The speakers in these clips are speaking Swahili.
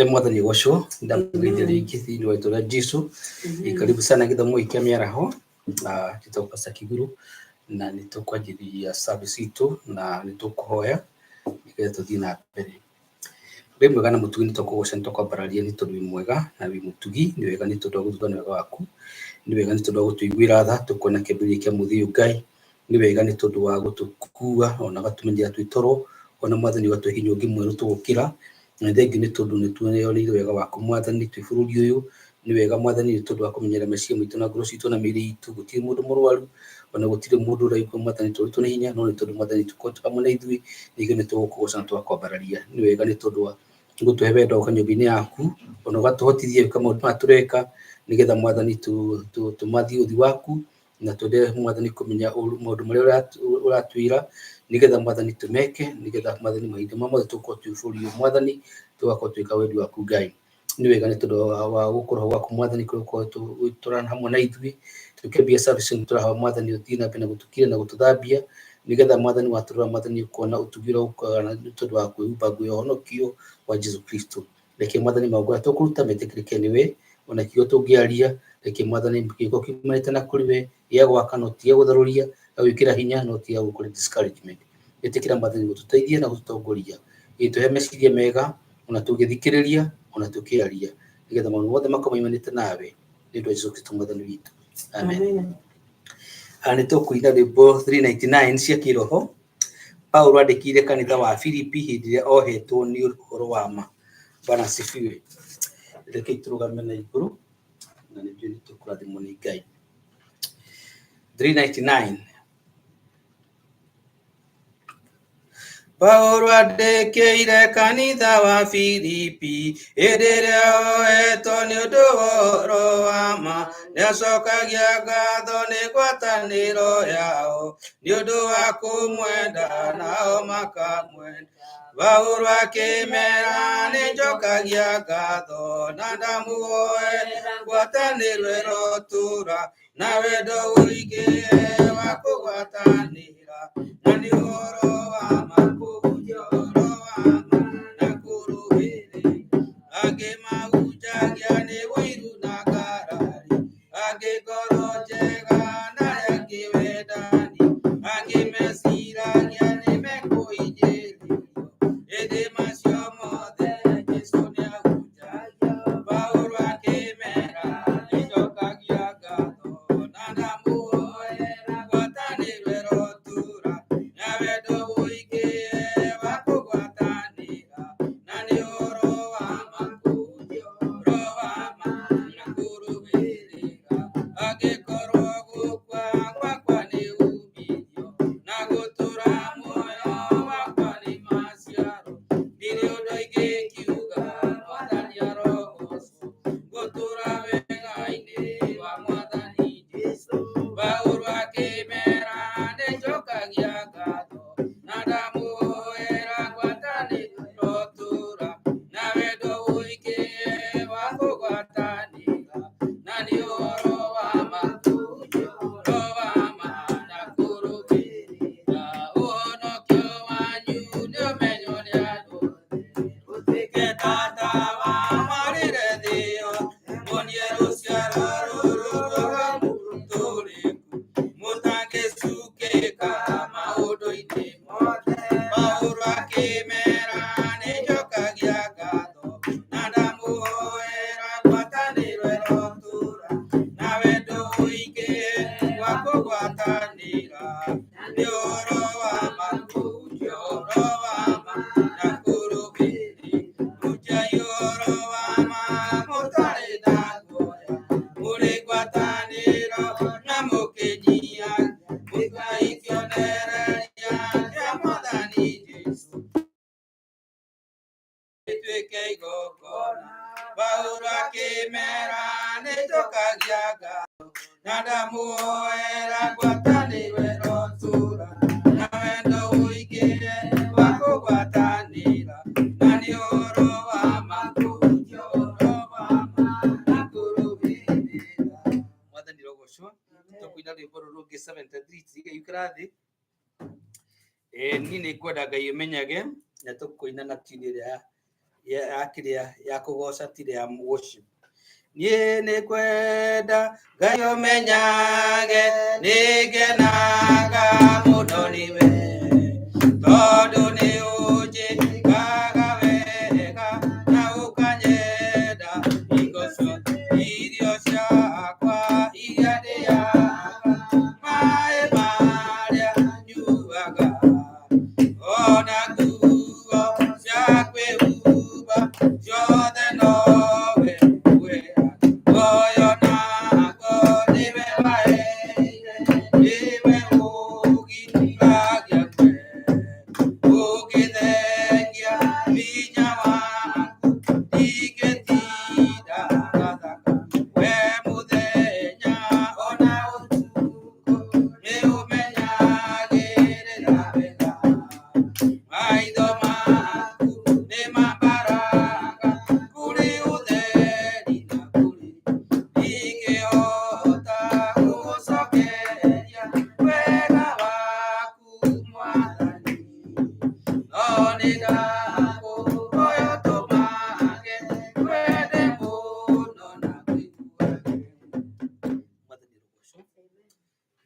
Mwathani gocwo ndamwithia ringi thiini wa itura Jesu. Karibu sana githomo ikia miaraho gitoka Sakiguru na nitukwanjiria service itu na nitukuhoya nigetha tuthii na mbere. Wi mwega na mutugi nitukugoca nitukwambararia ni tondu wi mwega na wi mutugi ni wega ni tondu wa guthuura ni wega waku ni wega ni tondu wa gutuiguira tha tukuona kiambiria kia muthia Ngai ni wega ni tondu wa gutukua ona gatumenyera twi toro ona Mwathani gatuhe hinya ungi mweru tugukira na thengi ni tondu ni tuoneire wega waku Mwathani twi bururi uyu ni wega Mwathani ni tondu wa kumenyera meciria mitu na ngoro citu na miri itu gutiri mundu murwaru ona gutiri mundu uraigua Mwathani turi ni hinya no ni tondu Mwathani tukoretwo hamwe na ithui nigio ni tugukugoca na tugakwambararia ni wega ni tondu wa gutuhe wendo uka nyumba-ini yaku ona ugatuhotithia gwika maundu maya tureka nigetha Mwathani tumathie uthi waku na twende Mwathani kumenya maundu maria uratwira nigetha Mwathani tumeke nigetha Mwathani mahinda mamwe tukorwo twi bururi Mwathani tugakorwo twika wendi waku Ngai ni wega ni tondu wa gukorwo gwaku Mwathani turana hamwe na ithui tukiambia service turaha Mwathani uthii na mbere na gutukira na gututhambia nigetha Mwathani waturora Mwathani ukona utugira ukana ni tondu wa kwihumba nguo ya uhonokio wa Jesu Kristo. Reke Mwathani maundu tukuruta metikirike niwe ona kiugo tungiaria reke Mwathani kiugo kiumanite na kuri we ya gwaka no tia gutharuria gwikira hinya no tia gukuri discouragement. Etikira Mwathani gututeithia na gututongoria ituhe meciria mega ona tugithikiriria ona tukiaria nigetha maundu mothe makomaimanite nawe ni ndu Jesu Kristo Mwathani witu. Amen. Ani tukuina rwimbo 399 cia kiroho Paulo andikire kanitha wa Filipi hindi ria ohetwo ni uhoro wa ma. Bwana asifiwe. Reke turugame na iguru na nijue nitukurathimwo ni Ngai. 399 Paulo andikire kanitha wa Filipi hindi ria ohetwo ni uhoro wa ma niacokagia ngatho ni ngwataniro yao ni undu wa kumwenda nao makamwenda. Paulo akimera ninjokagia ngatho na ndamuhoera ngwataniro irotura na wendo uingĩ wa kũgwatanĩra na nĩ ũhoro wa ma kũhunjia ũhoro wa ma na kũrũĩrĩra angĩ mahunjagia nĩ ũiru na ngarari angĩ ngoro njega na angĩ wendani angĩ meciragia nĩ mekũhinyĩrĩrio ĩndĩ macio mothe Jesũ nĩahunjagia. Paulo akĩmera nĩnjokagia ngatho na ndamuhoera ngwatanĩro ĩrotura na wendo mũingĩ wa kũgwatanĩra na nĩ ũhoro wa ma kũhunjia ũhoro wa ma na kũrũĩrĩra angĩkorwo gũkua gwakwa nĩ umithio na gũtũra muoyo wakwa nĩ maciaro ndirĩ ũndũ ingĩkiuga Mwathani arogocwo gũtũra wega-inĩ wa Mwathani Jesũ. Paulo akĩmera nĩnjokagia ngatho na ndamuhoera ngwatanĩro ĩrotura na wendo mũingĩ wa kũgwatanĩra na nĩ ũhoro wa ma kũhunjia ũhoro wa ma na kũrũmĩrĩra ũhonokio wanyu nĩ ũmenyo nĩ andũ othe ũtuĩke tata wa marĩre thĩ yothe muonie rũciaro rũrũ rũgamu rũtũrĩku mũtangĩcukĩka maũndũ-inĩ mothe. Paulo akĩmera nĩnjokagia ngatho na ndamuhoera ngwatanĩro ĩrotura na wendo mũingĩ wa kũgwatanĩra nĩ ũhoro wa ma kũhunjia ũhoro wa ma na kũrũmĩrĩra hunjai ũhoro wa ma mũtarĩ na guoya mũrĩ ngwatanĩro na mũkĩnyihagia mũkai kĩonereria kĩa Mwathani Jesũ gĩtuĩke igongona. Paulo akĩmera nĩnjokagia ngatho na ndamuhoera ngwatanĩro ĩrotura na wendo mũingĩ wa kũgwatanĩra na nĩ ũhoro wa ma kũhunjia ũhoro wa ma na kũrũmĩrĩra. Mwathani rogocwo tũkũina rwĩmbo rũrũ rũngĩ 73 tigĩikara thĩ. Niĩ nĩ ngwenda Ngai ũmenyage na tũkũina na tune ĩrĩa ya akiria ya kugoca tire ya worship nie ne kwenda gayo menyage nigenaga muno niwe todo ni uje gaga wega na ukanyeda ingoso irio shakwa igade yaka mae maria nyuaga ona kugo shakwe uba jode nowe we goyo na go niwe mae niwe ugi agya kwe ugi dengia minyawa igetida radaka we mudenya ona utuko ne umenya gerera bega aido maku ne mabaraka kuri udeni na kuri igeota kusokeria wega waku mwathani onigako oyo tumage wende muno na kwiguage mwathani rugoco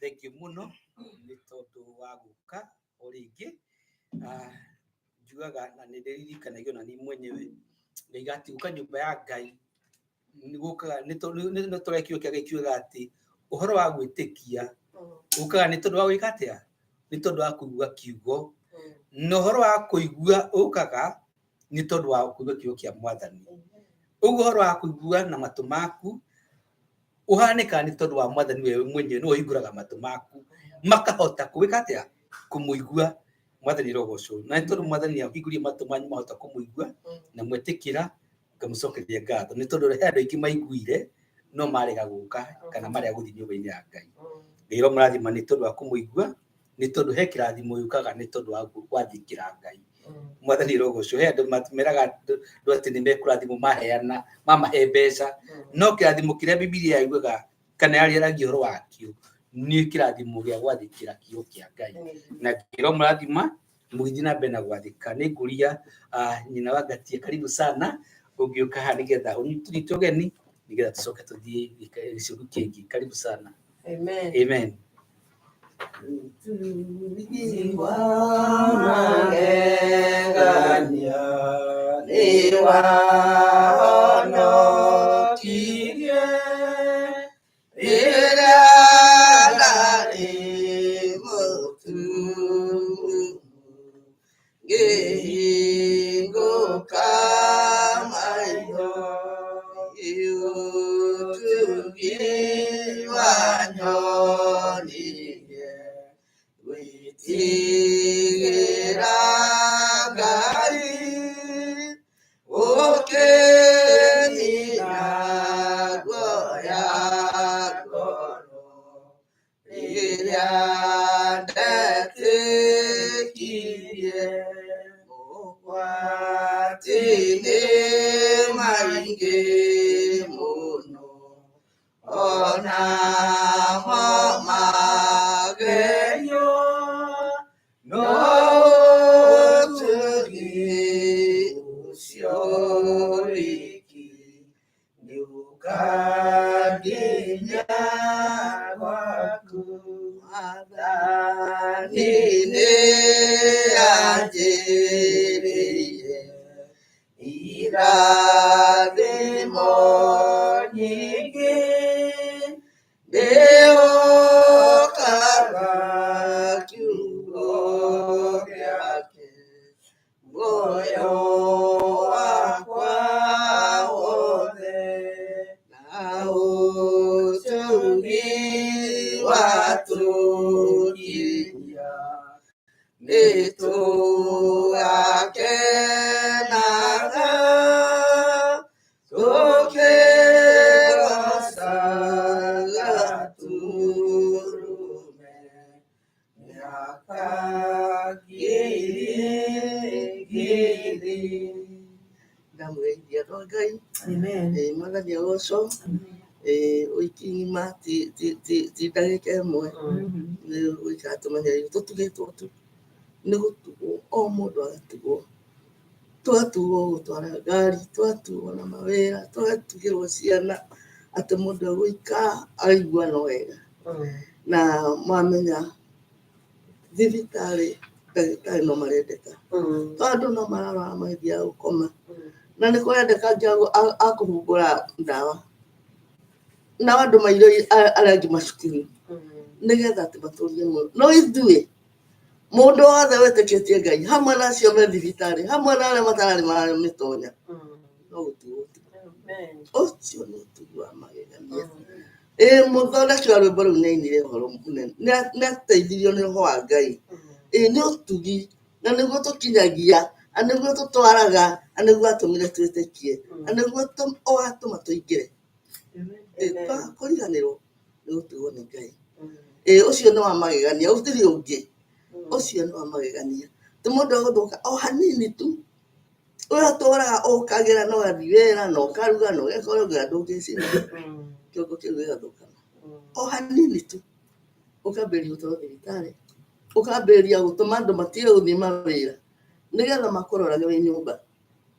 thank you muno nĩ tondũ wa gũka o rĩngĩ njugaga na nĩ ndĩririkanagio na niĩ mwenyewe ngaigati gũka nyũmba ya Ngai nĩgũkaga nĩ tũrekio kĩa gĩkiugaga atĩ ũhoro wa gwĩtĩkia ũkaga nĩ tondũ wa gwĩka atĩa nĩ tondũ wa kũigua kiugo na ũhoro wa kũigua ũkaga nĩ tondũ wa kũigua kiugo kĩa mwathani ũguo ũhoro wa kũigua na matũ maku ũhanĩkaga nĩ tondũ wa mwathani we mwenyewe nĩwe ũhingũraga matũ maku makahota gwĩka atĩa kũmũigua mwathani rogoco na nĩ tondũ mwathani ahingũrie matũ manyu mahota kũmũigua na mwĩtĩkĩra ngamũcokeria ngatho nĩ tondũ he andũ aingĩ maiguire no marega gũka kana marega gũthiĩ nyũmba-inĩ ya Ngai ngĩrwo mũrathima nĩ tondũ wa kũmũigua nĩ tondũ he kĩrathimo gĩũkaga nĩ tondũ wa gwathĩkĩra Ngai mwathani rogoco he andũ meraga andũ atĩ nĩ mekũrathimo maheana mamahe mbeca no kĩrathimo kĩrĩa Bibilia yugaga kana yaragia ũhoro wakĩo nĩ kĩrathimo gĩa gwathĩkĩra kiugo kĩa Ngai na ngĩrwo mũrathima mũgĩthiĩ na mbere na gwathĩka nĩ ngũria nyina wa Ngatia karibu sana ũngĩũka haha nĩgetha ũnyitũrite ũgeni nĩgetha tũcoke tũthiĩ gĩcigo kĩngĩ karibu sana amen amen magegania nĩ wahonokirie rĩrĩa ndarĩ mũtumumu ngĩhingũka maitho ũtugi wanyonirie gwĩtigĩra Ngai ũkĩnina guoya ngoro rĩrĩa ndetĩkirie ũgwati-inĩ maingĩ mũno onamo magerio no ũtugi ũcio wiki nĩũkanginya gwaku Mwathani nĩanjĩrĩire irathimo nyingĩ ndĩũkaga kiugo gĩake muoyo wakwa wothe na ũtugi watũkiria nĩtũgakenaga tũkĩgocaga tũrũme mĩaka ngiri ndamũgeithia ro Ngai mwathani agoco ũikima ti ndagĩka ĩmwe nĩ gũikara tũmenyereire tũtugĩtwo tu nĩ gũtugwo o mũndũ agatugwo twatuo gũtwara ngari, twatuo na mawĩra, twatugĩrwo ciana, atĩ mũndũ egũikara aigua no wega. Na mwamenya thibitarĩ ndagĩtarĩ no marendeka, tondũ no mararwara magĩthiaga gũkoma, na nĩ kũrendeka akũhumbũra ndawa na andũ mairũ arĩa angĩ macukuru, nĩgetha atĩ matũrie mũno. No ithuĩ mũndũ wothe wĩtĩkĩtie Ngai, hamwe na acio me thibitarĩ, hamwe na arĩa matararĩ maramĩtonya, no gũtuo. Ũcio nĩ ũtugi wa magegania. Mũthondeki wa rwĩmbo rũu nĩ ainire ũhoro mũnene, nĩ ateithirio nĩ roho wa Ngai. Nĩ ũtugi, na nĩguo tũkinyagia, na nĩguo tũtwaraga, na nĩguo atũmire twĩtĩkie, na nĩguo atũma tũingĩre. Kũriganĩrwo nĩ gũtuo nĩ Ngai. Ũcio nĩ wa magegania, gũtirĩ ũngĩ. Ũcio nĩ wa magegania. Ti mũndũ egũthũka o hanini tu, ũrĩa ũtũraga ũkagĩra na ũgathiĩ wĩra na ũkaruga na ũgekora nginya ndũngĩcina, kĩongo kĩu gĩgathũkana o hanini tu. Ũkambĩrĩria gũtwarwo thibitarĩ, ũkambĩrĩria gũtũma andũ matige gũthiĩ mawĩra nĩgetha makũrorage wĩ nyũmba,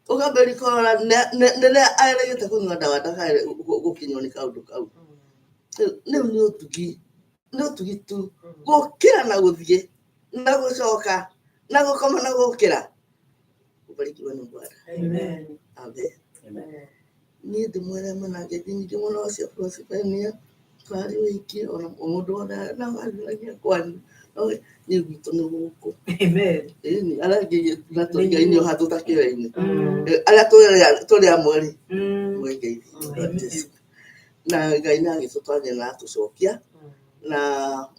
ũkambĩrĩria kũrora rĩrĩa erĩgĩte kũnyua ndawa ndakae gũkinywo nĩ kaũndũ kau. Rĩu nĩ ũtugi, nĩ ũtugi tu, gũkĩra na gũthiĩ na gũcoka na gũkoma na gũkĩra. Ubarikiwe na Bwana. Amen. Amen. Niĩ ndĩmwĩre mũna ngeithi nyingĩ mũno cia Prosperenia, twarĩ wiki ona mũndũ wothe na wagĩragia kwanyu, niĩ gwitũ nĩ gũkũ. Amen. Ĩni arĩa angĩ na tũigaine o handũ takĩra-inĩ, arĩa tũrĩ amwe rĩ, mwĩ ngeithi. Na Ngai nĩ agĩtũtwarire na atũcokia, na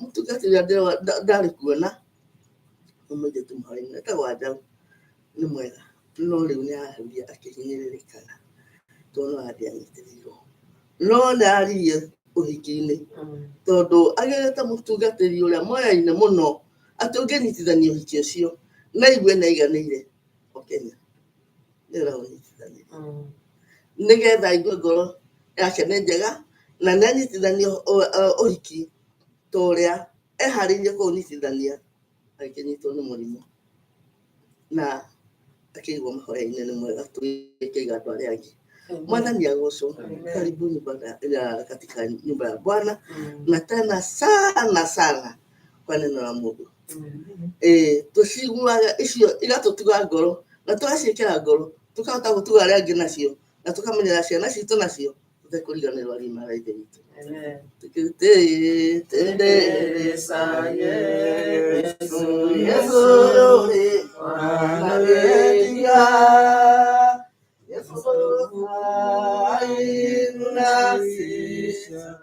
mũtungatĩri ũrĩa ndarĩ kuona mũmũthĩ mũhari-inĩ etagwo Wanjaũ, nĩ mwega, no rĩu nĩ arahũria akĩhinyĩrĩrĩkaga, tondũ no angĩanyitĩrĩirwo, no nĩ aririe ũhiki-inĩ, tondũ agĩrĩte mũtungatĩri ũrĩa moyaine mũno atĩ ũngĩnyitithania ũhiki ũcio na igue nĩ aiganĩire o Kenya, nĩ ũraũnyitithania, nĩgetha aigue ngoro yake nĩ njega, na nĩ anyitithania ũhiki ta ũrĩa eharĩirie kũũnyitithania agĩkĩnyitwo nĩ mũrimũ, na akĩigwo mahoya-inĩ nĩ mwega tũgĩkĩiga andũ arĩa angĩ. Mwathani agocwo. Karibu katika nyumba ya Bwana, na tena sana sana kwa neno la Mungu. Tũciguaga icio igatũtuga ngoro na tũgaciĩkĩra ngoro, tũkahota gũtuga arĩa angĩ nacio, na tũkamenyera ciana citũ nacio tũtekũriganĩrwo arima a ithe witũ. Tukitendereza Yesu, Yesu yũrĩ ona wĩtia, Yesu ainasisha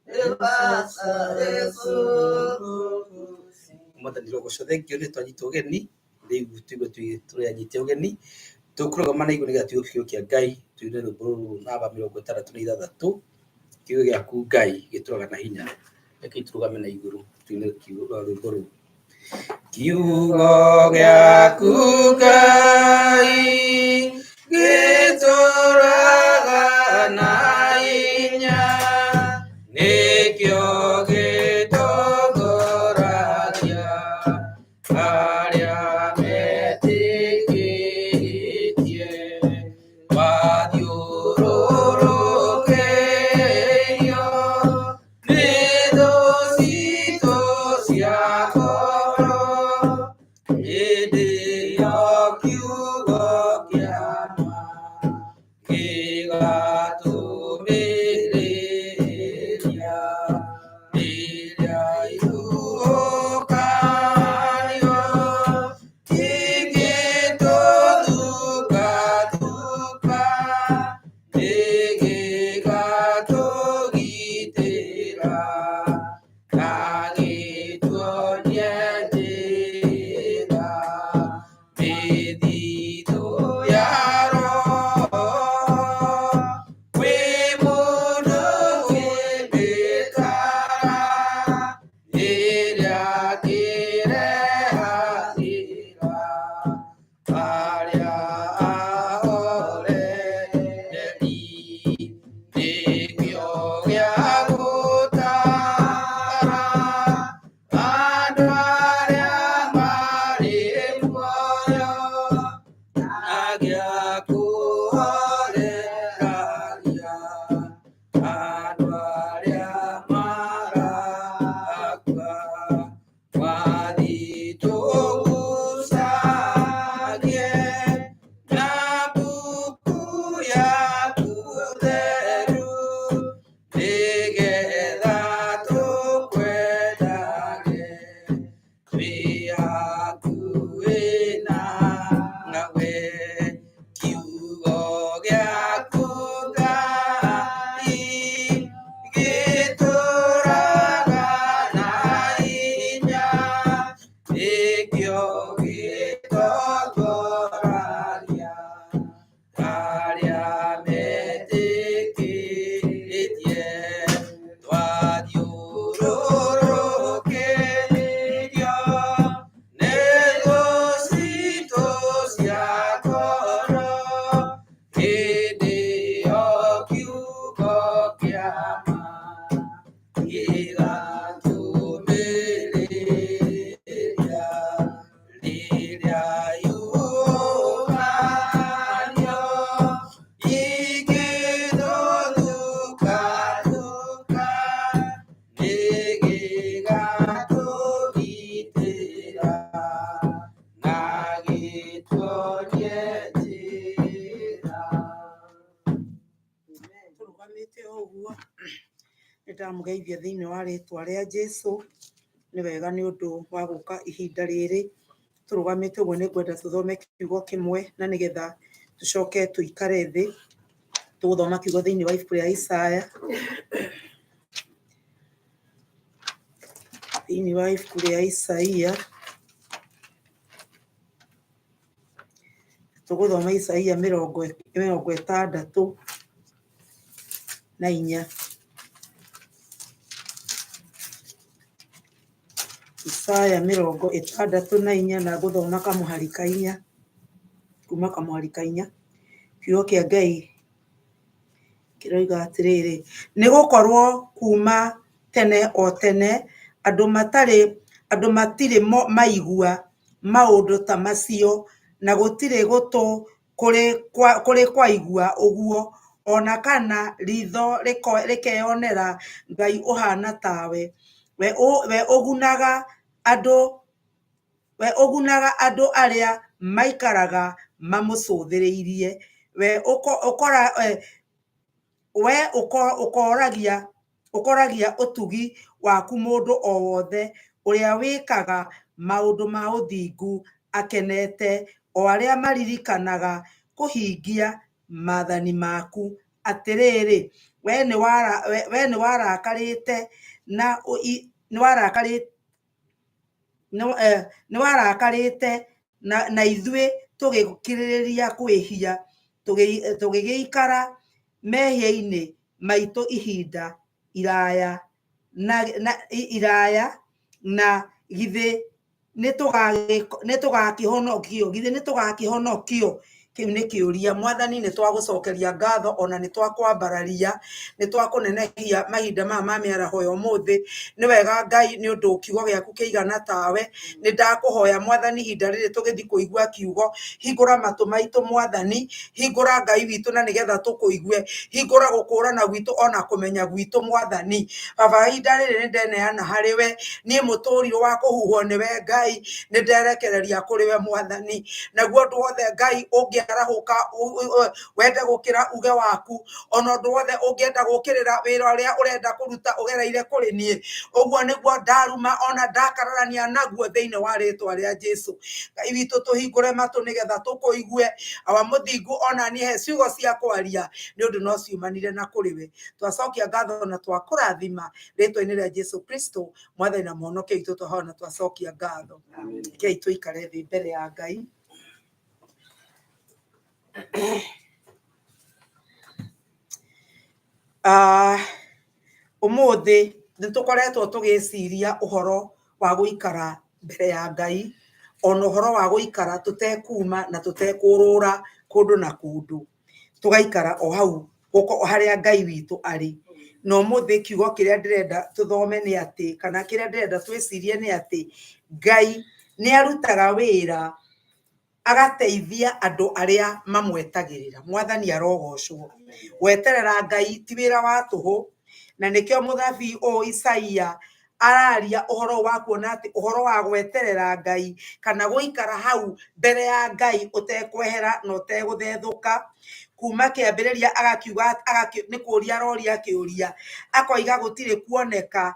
ebasa Yesu. Mwathani rogocwo thengio nĩ twanyita ũgeni, rĩu tũigua tũranyita ũgeni, tũkũrũgama na igũrũ nĩgetha tuge kiugo kĩa Ngai, tuine rwĩmbo rũrũ namba 66, kiugo gĩaku Ngai gĩtũraga na hinya. Reke tũrũgame na igũrũ tuine rwĩmbo rũu. Kiugo gĩaku Ngai gĩtũraga na hinya, nĩkĩo gĩtongoragia arĩa metĩkĩtie, wathiũrũrũkĩirio nĩ thũ citũ cia ngoro, hĩndĩ ĩyo kiugo gĩaku Aria metiketie twathiũrũrũkĩirio nĩ gũcitũ cia ngoro hĩndĩ ĩyo kiugo kĩa ma gĩgatũmĩrĩria rĩrĩa yũkanio ingĩthũthũka nĩgĩgatũgitĩra na gĩtuonie njĩra. Tũrũgamĩte o ũguo nĩndamũgeithia thĩinĩ wa rĩtwa rĩa Jesũ. Nĩ wega nĩ ũndũ wa gũka ihinda rĩrĩ. Tũrũgamĩte ũguo nĩngwenda tũthome kiugo kĩmwe na nĩgetha tũcoke tũikare thĩ. Tũgũthoma kiugo thĩinĩ wa ibuku rĩa Isaya. Thĩinĩ wa ibuku rĩa Isaia tũgũthoma Isaia 64. Isaya 64 na gũthoma kamũhari ka 4 kuma kamũhari ka 4. Kiugo kĩa Ngai kĩroiga atĩrĩrĩ: nĩ gũkorwo kuma tene o tene andũ matirĩ maigua maũndũ ta macio, na gũtirĩ gũtũ kũrĩ kwaigua ũguo, ona kana ritho rĩkeyonera Ngai ũhana tawe. We ũgunaga andũ arĩa maikaraga mamũcũthĩrĩirie. We ũkoragia ũtugi waku mũndũ o wothe ũrĩa wĩkaga maũndũ ma ũthingu akenete, o arĩa maririkanaga kũhingia maathani maku. Atĩrĩrĩ, we nĩ warakarĩte na ithuĩ tũgĩkirĩrĩria kwĩhia, tũgĩgĩikara mehia-inĩ maitũ ihinda iraya, na githĩ nĩtũgakĩhonokio? Kĩu nĩ kĩũria. Mwathani nĩ twagũcokeria ngatho, ona nĩ twakwambararia, nĩ twakũnenehia mahinda maya ma mĩaraho ya ũmũthĩ. Nĩ wega Ngai nĩ ũndũ kiugo gĩaku kĩigana tawe. Nĩ ndakũhoya Mwathani ihinda rĩrĩ tũgĩthiĩ kũigua kiugo, hingũra matũ maitũ Mwathani, hingũra Ngai witũ na nĩgetha tũkũigue, hingũra gũkũũrana gwitũ ona kũmenya gwitũ Mwathani. Baba, ihinda rĩrĩ nĩ ndeneana harĩ we, niĩ mũtũrirũ wa kũhuhwo nĩ we Ngai, nĩ nderekereria kũrĩ we Mwathani. Naguo ũndũ wothe Ngai ũngĩarahũka wende gũkĩra uge waku, ona ũndũ wothe ũngĩenda gũkĩrĩra wĩra ũrĩa ũrenda kũruta ũgereire kũrĩ niĩ, ũguo nĩguo ndaruma ona ndakararania naguo thĩinĩ wa rĩtwa rĩa Jesũ. Ngai witũ tũhingũre matũ nĩgetha tũkũigue, awa mũthingu ona niĩ he ciugo cia kwaria, nĩ ũndũ no ciumanire na kũrĩ we. Twacokia ngatho na twakũrathima rĩtwa-inĩ rĩa Jesũ Kristo, Mwathani na Mũhonokia witũ, twahona twacokia ngatho. Kei tũikare thĩ mbere ya Ngai. Ũmũthĩ nĩtũkoretwo tũgĩciria ũhoro wa gũikara mbere ya Ngai, ona ũhoro wa gũikara tũtekuma na tũtekũrũra kũndũ na kũndũ, tũgaikara o hau harĩa Ngai witũ arĩ. Na ũmũthĩ kiugo kĩrĩa ndĩrenda tũthome nĩ atĩ, kana kĩrĩa ndĩrenda twĩcirie nĩ atĩ, Ngai nĩ arutaga wĩra agateithia andũ arĩa mamwetagĩrĩra. Mwathani arogocwo. Gweterera Ngai ti wĩra wa tũhũ, na nĩkĩo mũthabii ũyũ Isaia araria ũhoro wa kuona atĩ ũhoro wa gweterera Ngai, kana gũikara hau mbere ya Ngai ũtekwehera na ũtegũthethũka. Kuma kĩambĩrĩria agakiuga nĩ kũũria aroria kĩũria, akoiga gũtirĩ kuoneka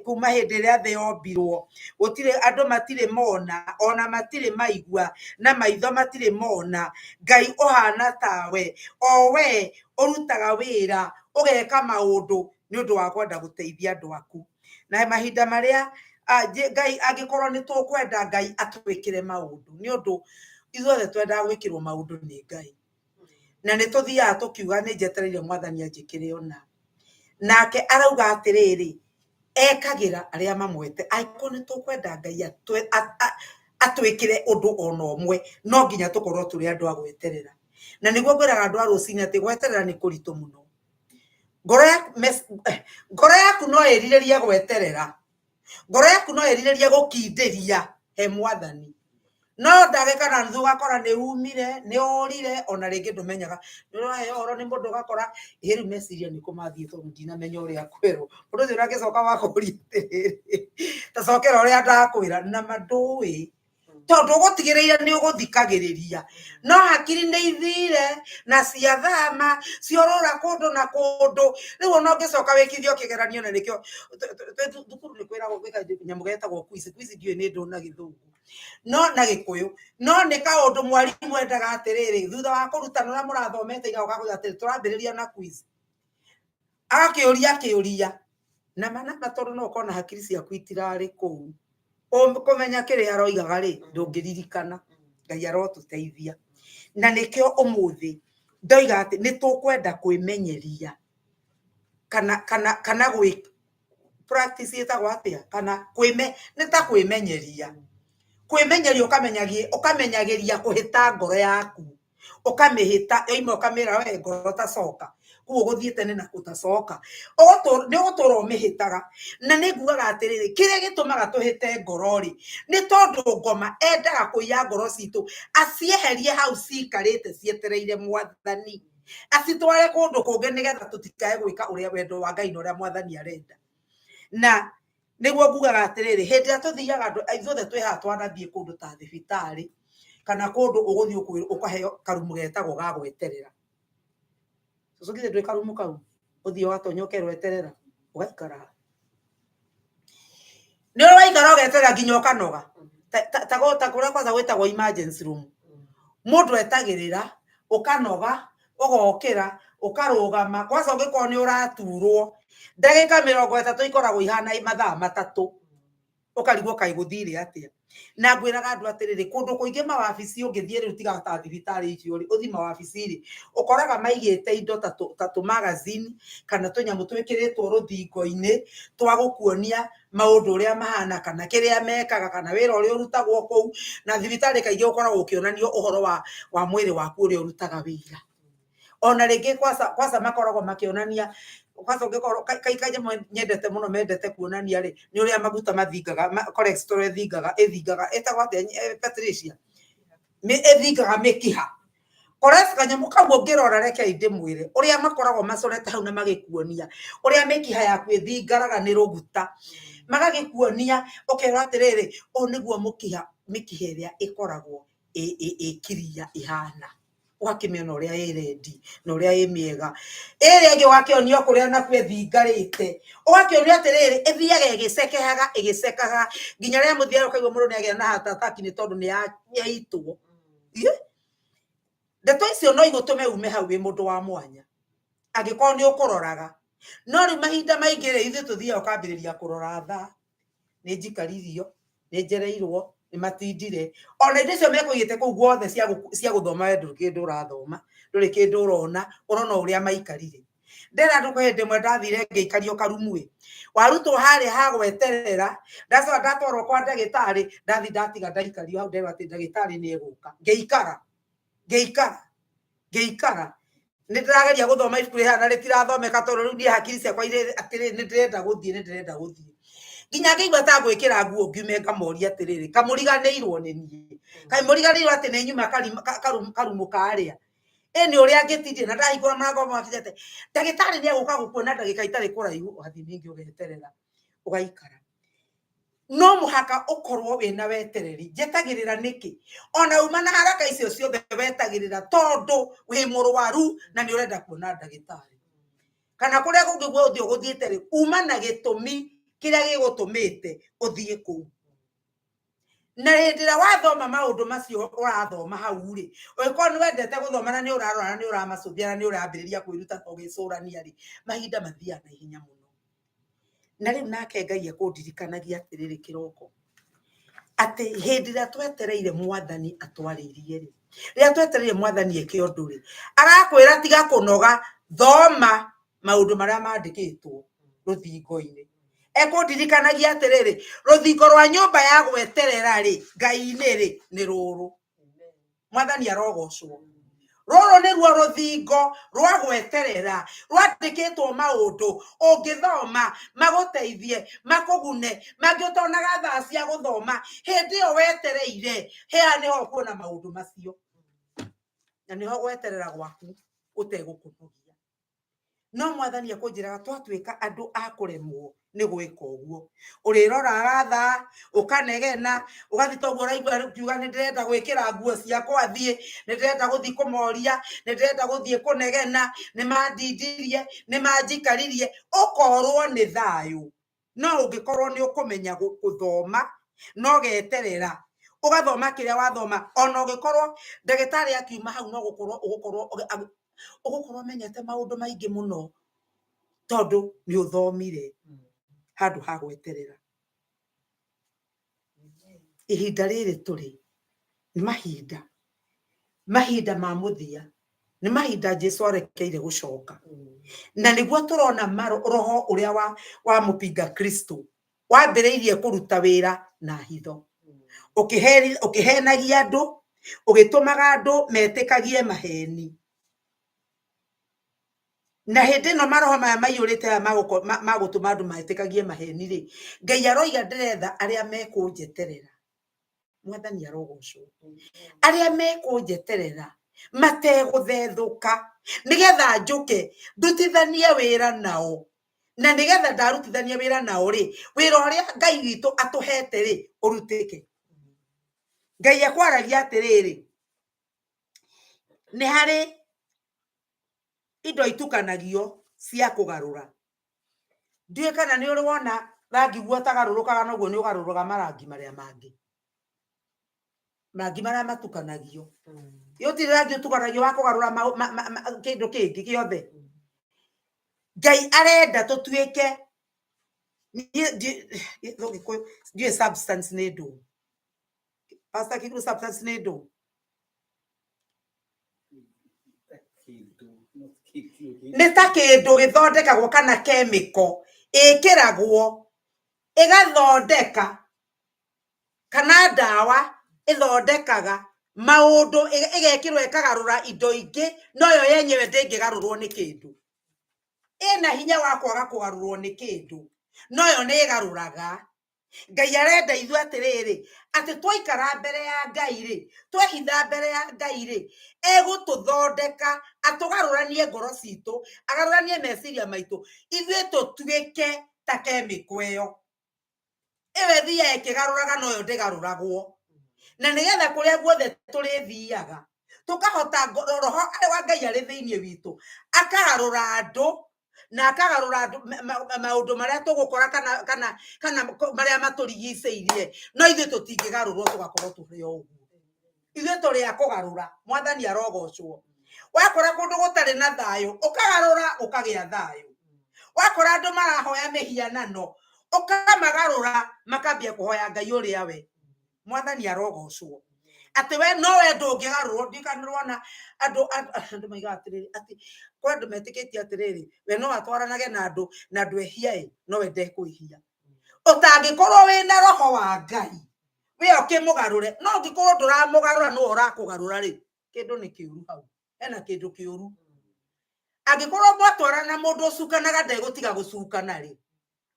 kuma hĩndĩ ĩrĩa thĩ yombirwo. Gũtirĩ, andũ matirĩ mona, ona matirĩ maigua, na maitho matirĩ mona Ngai ũhana tawe. O we ũrutaga wĩra, ũgeka maũndũ nĩ ũndũ wa kwenda gũteithia andũ aku. Na mahinda marĩa Ngai angĩkorwo nĩ tũkwenda Ngai atwĩkĩre maũndũ, nĩ ũndũ ithuothe twendaga gwĩkĩrwo maũndũ nĩ Ngai. na nä tå thiaga tå kiuga nä njetereire mwathani anjä kä rä ona nake arauga atä rä rä ekagä ra arä a mamwete angäkorwo nä tå kwenda Ngai atwä kä re å ndå ona å mwe no nginya tå korwo tå rä andå a gweterera na nä guo ngwä raga andå a rå cinä atä gweterera nä kå ritå må no ngoro yaku no ĩrirä rie gweterera ngoro yaku no ĩrirä rie gå kindä ria he mwathani no ndagä na nuthu gakora nä umire nä orire ona rä ngä ndå menyaga nä å raheo horo nä må ndå gakora ä rä u meciria nä kå mathiä tondå ndinamenya å rä a kwerwo må ndå å cio å rä a coka wakå ria atä rä rä tacokera å rä a ndakwä ra na mandå tondå gå tigä rä ire nä å gå thikagä rä ria no hakiri nä ithire na ciathama ciorå ra kå ndå na kå ndå rä u ona å ngä coka wä kithio kä geranio na nä kä o thukuru nä kwä ragwo nyamå getagwo ndiå nä ndå na gä thå no na gä kå yå no nä kaå ndå mwarimå endaga atä rä rä thutha wa kå rutana å rä a må rathomete igagoka kå atä tå rambä rä ria na agakä å ria na manama tondå no ũkorwo na hakiri ciaku itirarĩ kũu kũmenya kĩrĩa aroigaga rĩ ndũngĩririkana Ngai arotũteithia na nĩkĩo ũmũthĩ ndoiga atĩ nĩ tũkwenda kwĩmenyeria kana gwĩ practice ĩtagwo atĩa kana nĩ ta kwĩmenyeria ũkamenyagĩria kũhĩta ngoro yaku ũkamĩhĩta yoima ũkamĩra we ngoro tacoka kuo gũthiĩ tene na gũtacoka nĩ ũgũtũra ũmĩhĩtaga na nĩ nguaga atĩrĩrĩ kĩrĩa gĩtũmaga tũhĩte ngoro rĩ nĩ tondũ ngoma endaga kũiya ngoro citũ acieherie hau cikarĩte cietereire mwathani acitware kũndũ kũngĩ nĩgetha tũtikae gwĩka ũrĩa wendo wa Ngai na ũrĩa mwathani arenda na nĩguo ngugaga atĩrĩrĩ hĩndĩ ĩrĩa tũthiaga ithuothe twĩ haha twanathiĩ kũndũ ta thibitarĩ kana kũndũ ũgũthiĩ ũkaheo karumu getagwo ga gweterera Sogide ndwe karumu kau uthio watonya ukerweterera ugaikara ni uraikara ugeterera nginya ukanoga ta kuria kwanza gwetagwo emergency room mundu etagirira ukanoga ugokira ukarugama kwanza ungikorwo ni uraturwo ndagika 30 ikoragwo ihana mathaa matatu ukarigwo kai guthire atia na ngwiraga andu atiriri kundu kuingi mawabici ungithie riu tiga ta thibitari icio ri uthi mawabici ri ukoraga maigite indo ta tu magazine kana tunyamu twikiritwo ruthingo-ini twa gukuonia maundu uria mahana kana kiria mekaga kana wira uria urutagwo kuu na thibitari kaingi ukoragwo ukionanio uhoro wa mwiri waku uria urutaga wira ona ringi kwasa makoragwo makionania kwanza ungikorwo kaikaje nyendete muno mendete kuonania ri ni uria maguta mathingaga cholesterol ethingaga etagwate Patricia ethingaga mikiha cholesterol kanyamu kamwe ngirora reke inde mwire uria makoragwo macorete hau na magikuonia uria mikiha yaku ethingaraga ni ruguta magagikuonia ukera atiriri o niguo mikiha iria ikoragwo ikiria ihana wakimena uria irendi na uria imiega ere ngi wakionio kuria na kwethingarite wakionio atiriri ithiaga igisekaga nginya ria muthiaro kaigwo mundu ni agia na heart attack ni tondu ni yaitwo ndeto icio no igutume ume hau wi mundu wa mwanya angikorwo ni ukuroraga no ri mahinda maingi ri ithu tuthia ukambiriria kurora tha ni njikaririo ni njereirwo ni matindire ona indi cio mekuigite kuu guothe cia guthoma we nduri kindu urathoma nduri kindu urona uria maikarire ndera nduko hindi mwe ndathire ngeikario karumwe warutwo hari ha gweterera ndacoka ndatwarwo kwa ndagitari ndathi ndatiga ndaikario hau nderwa ati ndagitari ni eguka ngeikara ni ndirageria guthoma ibuku rihana ritirathomeka tondu riu ndie hakiri ciakwa atiri ni ndirenda guthie nginya ngĩigua ta gwĩkĩra nguo ngiume ngamoria atĩrĩrĩ kamũriganĩirwo nĩ niĩ kaĩ mũriganĩirwo atĩ nĩ nyuma karumu karĩa ĩnĩ ũrĩa ngĩtindie na ndahingũra mũrango mwakĩte ndagĩtarĩ nĩ egũka gũkuona ndagĩka itarĩ kũraihu ũgathiĩ ningĩ ũgeterera ũgaikara no mũhaka ũkorwo wĩna wetereri njetagĩrĩra nĩkĩ ona uma na haraka icio ciothe wetagĩrĩra tondũ wĩ mũrwaru na nĩ ũrenda kuona ndagĩtarĩ kana kũrĩa kũngĩ guothe ũgũthiĩte rĩ uma na gĩtũmi kĩrĩa gĩgũtũmĩte ũthiĩ kũu na hĩndĩ ĩrĩa wathoma maũndũ macio ũrathoma hau rĩ ũngĩkorwo nĩ wendete gũthoma na nĩ ũrarora na nĩ ũramacũthia na nĩ ũrambĩrĩria kwĩruta ũgĩcũrania rĩ mahinda mathiaga na ihenya mũno na rĩu nake Ngai ekũndirikanagia atĩrĩrĩ kĩroko ati hindi ria twetereire mwathani atwaririe ri ria twetereire mwathani eke undu ri arakwira tiga kunoga thoma maundu maria mandikitwo ruthingo-ini ekundirikanagia atiriri ruthingo rwa nyumba ya gweterera ri ngai-ini ri ni ruru mwathani arogocwo roro ni ruo ruthingo rwa gweterera rwandikitwo maundu ungithoma maguteithie makugune mangiutonaga thaa cia guthoma hindi yo wetereire hea niho kuona maundu macio na niho gweterera gwaku utegukunogia no mwathani akunjiraga twatuika andu akuremwo ni gwika uguo uriroraga thaa ukanegena ugathi toguo raigua kiuga ni ndirenda gwikira nguo ciakwa thie ni ndirenda guthi kumoria ni ndirenda guthi kunegena ni mandindirie ni manjikaririe ukorwo ni thayu no ungikorwo ni ukumenya guthoma no geterera ugathoma kiria wathoma ona ungikorwo ndagitari akiuma hau no ugukorwo menyete maundu maingi muno tondu ni uthomire handu ha gweterera ihinda riri turi ni mahinda ma muthia ni mahinda Jesu arekeire gucoka na niguo turona roho uria wa mupinga Kristo wambiriirie kuruta wira na hitho ukihenagia andu ugitumaga andu metikagie maheni na hindi no maroho maya maiyurite magutuma andu metikagie maheni ri ngai aroiga ndiretha aria mekunjeterera mwathani arogocwo aria mekunjeterera mateguthethuka nigetha njuke ndutithanie wira nao na nigetha ndarutithania wira nao ri wira uria ngai witu atuhete ri urutike ngai akwaragia atiriri ni hari indo itukanagio cia kugarura ndiye kana ni uri wona rangi guo tagarurukaga noguo ni ugaruruga marangi maria mangi maria matukanagio yoti rangi utukanagio wa kugarura kindu kingi giothe ngai arenda tutuike ndiye substance ni ndu pastor Kiguru substance ni ndu nita kindu githondekagwo kana chemical ikiragwo igathondeka kana ndawa ithondekaga maundu igekirwo ikagarura indo ingi no yo yenyewe ndingigarurwo ni kindu ina hinya wa kwaga kugarurwo ni kindu no yo ni igaruraga ngai arenda ithu atiriri ati twaikara mbere ya ngai ri twehitha mbere ya ngai ri egututhondeka atugaruranie ngoro citu agaruranie meciria maitu ithuĩ tutuĩke ta kemiko ĩyo iwe thia ikigaruraga no yo ndigaruragwo na nigetha kuria guothe turithiaga tukahota roho wa ngai ari thiini witu akagarura andu na akagarura maundu maria tugukora kana maria maturigiceirie no ithuĩ tutingigarurwo tugakorwo turi o uguo ithuĩ turi akugarura mwathani arogocwo wakora kundu gutari na thayu ukagarura ukagia thayu wakora andu marahoya mihianano ukamagarura makambia kuhoya ngai uria we mwathani arogocwo ati we no we ndungigarurwo ndikanirwana andu maiga atiriri ati kwa andu metikitie atiriri we no atwaranage na andu ehia no we ndekuihia utangikorwo wina roho wa ngai we okimugarure no ngikorwo nduramugarura no urakugarura ri kindu ni kiuru hau ena kindu kiuru angikorwo mwatwarana mundu ucukanaga ndegutiga gucukana ri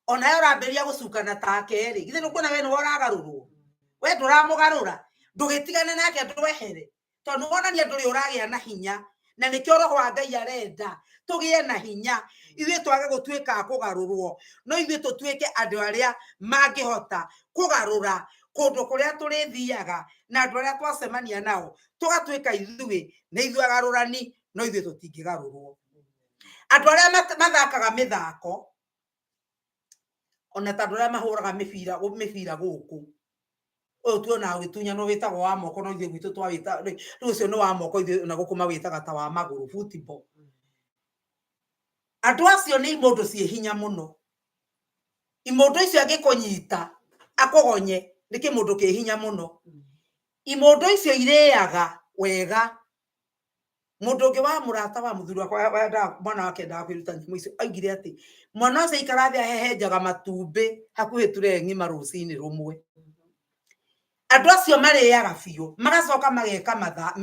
ona yo ramberia gucukana take ri githe nukuona we no uragarurwo we nduramugarura ndugitigane nake ndwehere tondu wonania nduri uragia na hinya na nikio roho wa ngai arenda tugie na hinya ithuĩ twage gutuĩka kugarurwo no ithuĩ tutuĩke andu aria mangihota kugarura kundu kuria turithiaga na andu aria twacemania nao tugatuĩka ithuĩ na ithuĩ agarurani no ithuĩ tutingigarurwo andu aria mathakaga mithako ona tandu aria mahuraga mibira guku o tuona witunya no witagwo wa moko no ithuĩ gwitu twawita riu ucio no wa moko ithuĩ na guku mawitaga ta wa maguru football andu acio ni imundu cie hinya muno imundu icio angikunyita akugonye niki mundu ke hinya muno imondo icio ireaga wega mundu ngi wa murata wa muthuri wakwa mwana wake nda kwiruta nyimu icio aigire ati mwana ucio ikarathi ahehenjaga matumbi hakuhi tureng'ima rucini rumwe andu acio mariaga biu magacoka mageka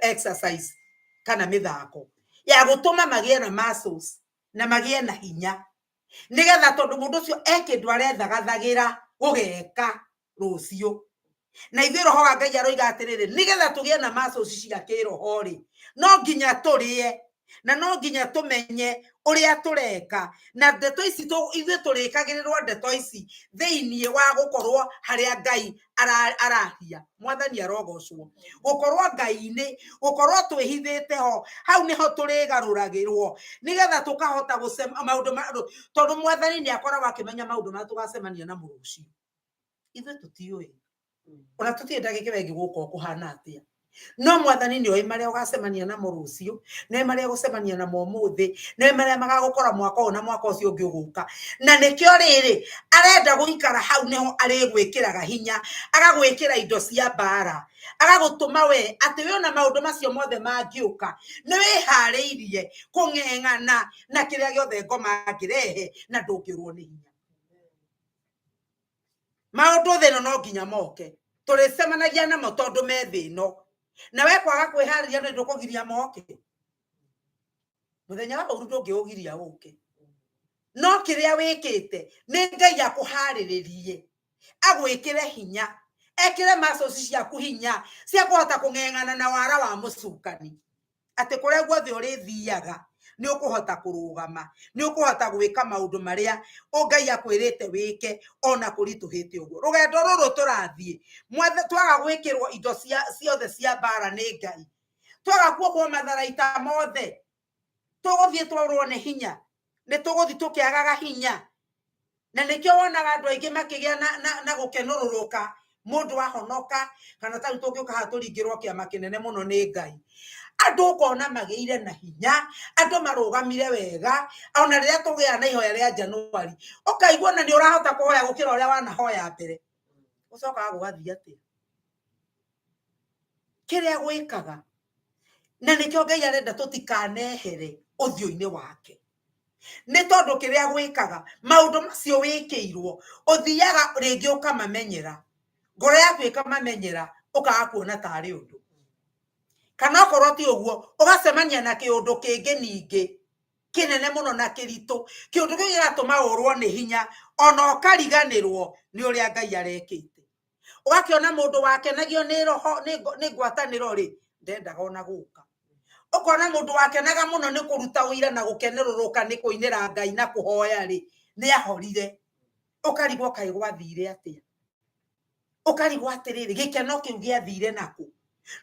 exercise kana mithako ya gutuma magie na muscles na magie na hinya nigetha tondu mundu ucio ekindu arethagathagira gugeka rucio na ithuĩ roho wa Ngai aroiga atiriri nigetha tugie na muscles cia kiroho ri no nginya turie na no nginya tumenye uria tureka na ndeto ici ithuĩ turikagirirwo ndeto ici thiini wa gukorwo haria Ngai arahia mwathani arogocwo gukorwo Ngai-ini gukorwo twihithite ho hau niho turigaruragirwo nigetha tukahota gusema maundu tondu mwathani ni akoragwo akimenya maundu ma tugacemania na murucio ithuĩ tutiui ona tutienda gikirengi guko kuhana atia no mwathani ni oi maria ugacemania na murucio ne maria gucemania na momuthi ne maria magagukora mwaka ona mwaka ucio ungi uguka na nikio riri arenda guikara hau neho arigwikiraga hinya agagwikira indo cia bara agagutuma we ati we ona maundu macio mothe mangiuka ni wihariirie kung'eng'ana na kiria giothe ngoma ngirehe na ndungirwo ni hinya maundu thino no nginya moke turicemanagia namo tondu me thino na we kwaga kwihariria ni ndukugiria moke muthenya wa uru ndungiugiria uke no kiria wikite ni Ngai akuhariririe agwikire hinya ekire muscles ciaku hinya cia kuhota kung'eng'ana na wara wa mucukani ati kuria guothe urithiaga ni ukuhota kurugama ni ukuhota gwika maundu maria Ngai akwirite wike ona kurituhite uguo rugendo ruru turathie mwathe twaga gwikirwo indo ciothe cia bara ni Ngai twaga kuogwo matharaita mothe tuguthie twarwo ni hinya ni tuguthi tukiagaga hinya na nikio wonaga andu aingi makigia na gukenururuka mundu ahonoka kana ta tugiuka haturingirwo kiama kinene muno ni Ngai andu kona magiire na hinya andu marugamire wega ona riria tugia na ihoya ria Januari ukaigua na ni urahota kuhoya gukira uria wanahoya mbere ucoka gugathia ati kiria gwikaga na nikio Ngai arenda tutikanehere uthio-ini wake ni tondu kiria gwikaga maundu macio wikirwo uthiaga ringi ukamamenyera ngoro yaku ikamamenyera ukaga kuona tari undu kana okorwo ti uguo ugacemania na kiundu kingi ningi kinene muno na kiritu kiundu kingi giratuma urwo ni hinya ona ukariganirwo ni uria Ngai arekite ugakiona mundu wakenagio ni roho ni ngwataniro ri ndendaga ona guka ukona mundu wakenaga muno ni kuruta uira na gukeneruruka ni kuinira Ngai na kuhoya ri ni ahorire ukarigwo kai gwathire atia ukarigwo atiriri gikeno kiu giathire naku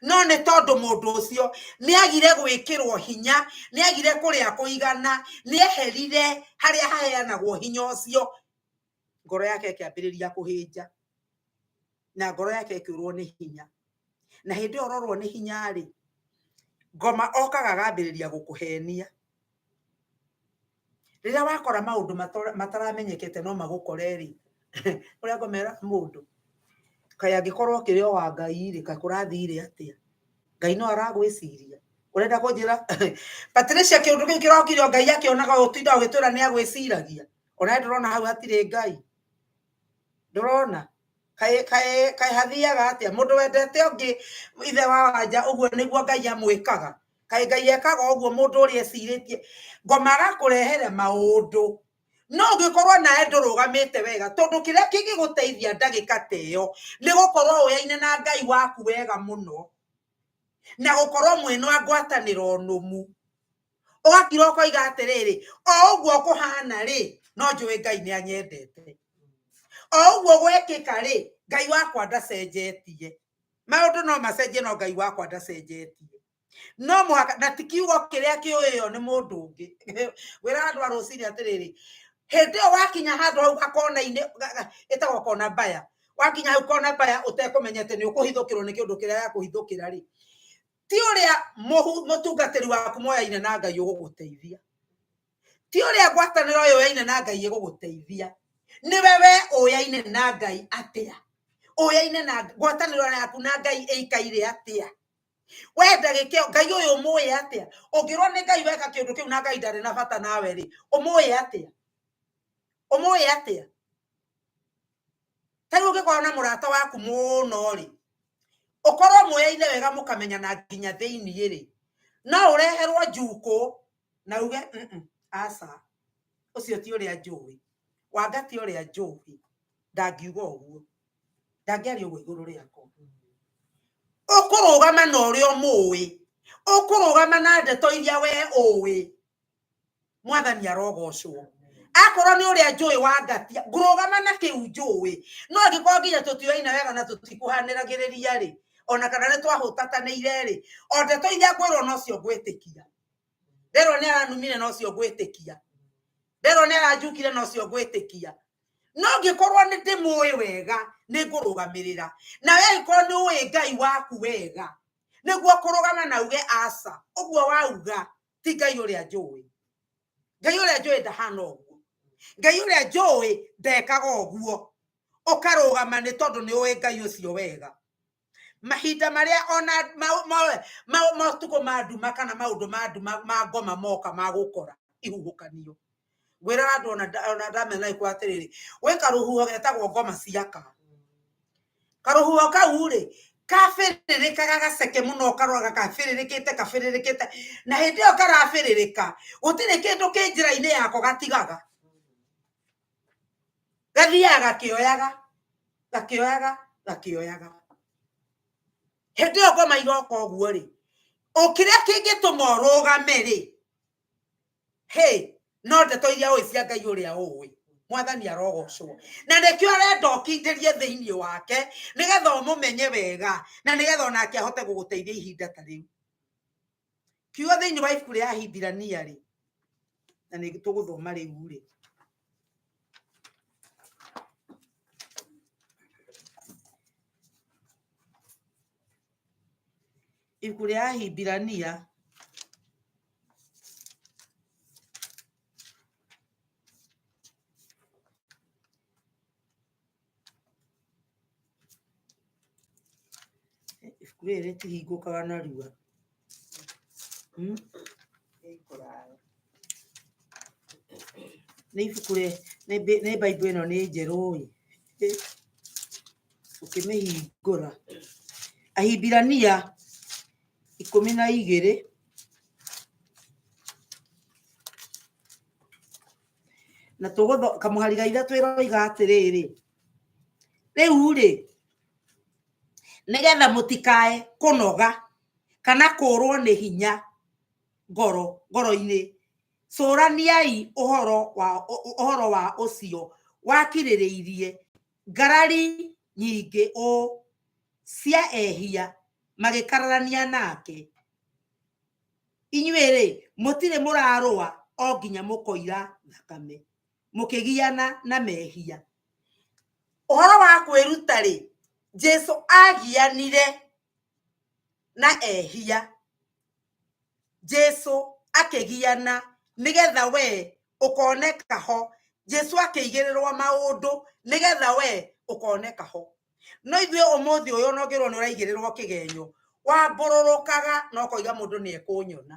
no ni tondu mundu ucio ni agire gwikirwo hinya ni agire kuria kuigana ni eherire haria haheanagwo hinya ucio ngoro yake ikiambiriria kuhinja na ngoro yake ikirwo ni hinya na hindi ororwo ni hinya ri ngoma okaga gambiriria gukuhenia riria wakora maundu mataramenyekete no magukore ri uria ngomera mundu kai angikorwo kirio wa Ngai ri kakurathire atia Ngai no aragwiciria urenda kunjira Patricia kiundu giki kirokirio Ngai akionaga utinda ugitwira ni agwiciragia ona ndurona hau hatire Ngai ndurona kai hathiaga atia mundu wendete ungi ithe wa wanja uguo niguo Ngai amwikaga kai Ngai ekaga uguo mundu uri eciritie ngomaga kurehere maundu no ngikorwo nae ndurugamite wega tondu kiria kingiguteithia ndagika teyo ni gukorwo uyaine na Ngai waku wega muno na gukorwo mwino ngwataniro numu ugakira ukoiga atiriri o uguo kuhana ri no njui Ngai ni anyendete o uguo gwekika ri Ngai wakwa ndacenjetie maundu no macenjie no Ngai wakwa ndacenjetie no muhaka na tikiugo kiria kiuyo ni mundu ungi wira andu aruciri atiriri hindi wakinya handu hau hakona-ini itagwo kona mbaya wakinya hau kona mbaya utekomenyete ni ukuhithukirwo ni kiundu kiria ya kuhithukira ri ti uria mutungatiri waku moyaine na Ngai uguguteithia ti uria ngwataniro yo yaine na Ngai iguguteithia ni wewe oyaine na Ngai atia oyaine na gwataniro yaku na Ngai eikaire atia wenda gikio Ngai uyu muwe atia ungirwo ni Ngai weka kindu kiu na Ngai ndari na bata nawe ri umuwe atia tari ungikora na murata waku muno ri ukorwo muyaine wega mukamenya na nginya thiini ri no ureherwo njuko na uge asa ucio ti uria njui wangati uria njui ndangiuga uguo ndangiari uguo iguru riako ukurugama na uria muwi ukurugama na ndeto iria we uwi mwathani arogocwo akorwo ni uria njui wangatia ngurugama na kiu njui no angikoo nginya tutioina wega na tutikuhaniragiriria ri ona kana ni twahutatanire ri o ndeto iria ngwirwo no cio ngwitikia nderwo ni aranumire no cio ngwitikia nderwo ni aranjukire no cio ngwitikia no ngikorwo ni ndimuwi wega ni ngurugamirira na we ikorwo ni uwi Ngai waku wega niguo kurugama na uge asa uguo wauga ti Ngai uria njui Ngai uria njui ndahana uguo Ngai uria njui ndekaga uguo ukarugama ni tondu ni uwi Ngai ucio wega mahinda maria ona matuko maduma kana maundu maduma magoma moka magukora ihuhukanio gwira andu ona ndamena ikwatiriri we karuhuho getagwo ngoma ciaka karuhuho kau ri kafiririkaga gaceke muno karoga kafiririkite na hindi yo karafiririka gutire kindu kinjira-ini yako gatigaga gathiaga gakioyaga hindi yo ngoma igoka uguo ri ukiria kingituma urugame ri no ndeto iria uwi cia Ngai uria uwi mwathani arogocwo na nikio arenda ukindirie thiini wake nigetha umumenye wega na nigetha onake ahote guguteithia ihinda ta riu kiugo thiini wa ibuku ria Ahibirania ri na ni tuguthoma riu ri ibuku ria Ahibirania riri tihingukaga na riua ni ibuku ni Bible ino ni njeru ukimihingura Ahibirania 12 na tugutho kamuhari ga ithatũ iroiga atiriri riu ri nigetha mutikae kunoga kana kurwo ni hinya ngoro-ini curaniai uhoro wa ucio wakiririirie ngarari nyingi cia ehia magikararania nake inyuiri mutire murarua o nginya mukoira thakame mukigiana na mehia uhoro wa kwiruta ri Jesu agianire na ehia Jesu akigiana nigetha we ukoneka ho Jesu akigirirwa maundu nigetha we ukoneka ho no ithuĩ ũmũthĩ ũyũ no ngĩrwo nĩ ũraigĩrĩrwo kĩgenyo wambororokaga no koiga mũndũ nĩ ekũnyona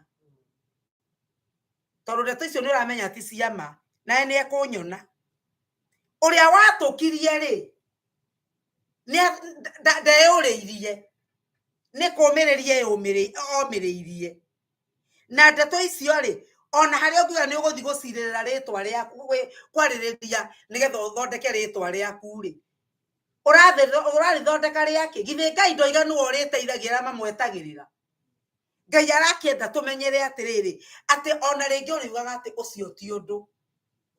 tondũ ndeto icio nĩ ũramenya ti ciama naye nĩ ekũnyona ũrĩa watũkirie rĩ ndeyũrĩirie nĩ kũmĩrĩria omĩrĩirie na ndeto icio rĩ ona harĩa ũngiuga nĩ ũgũthiĩ gũcirĩrĩra rĩtwa rĩaku kwarĩrĩria nĩgetha ũthondeke rĩtwa rĩaku rĩ ũrarĩthondeka rĩake githĩ Ngai ndoiganu ũrĩteithagia arĩa mamwetagĩrĩra Ngai arakĩenda tũmenyere atĩrĩrĩ atĩ ona rĩngĩ ũriugaga atĩ ũcio ti ũndũ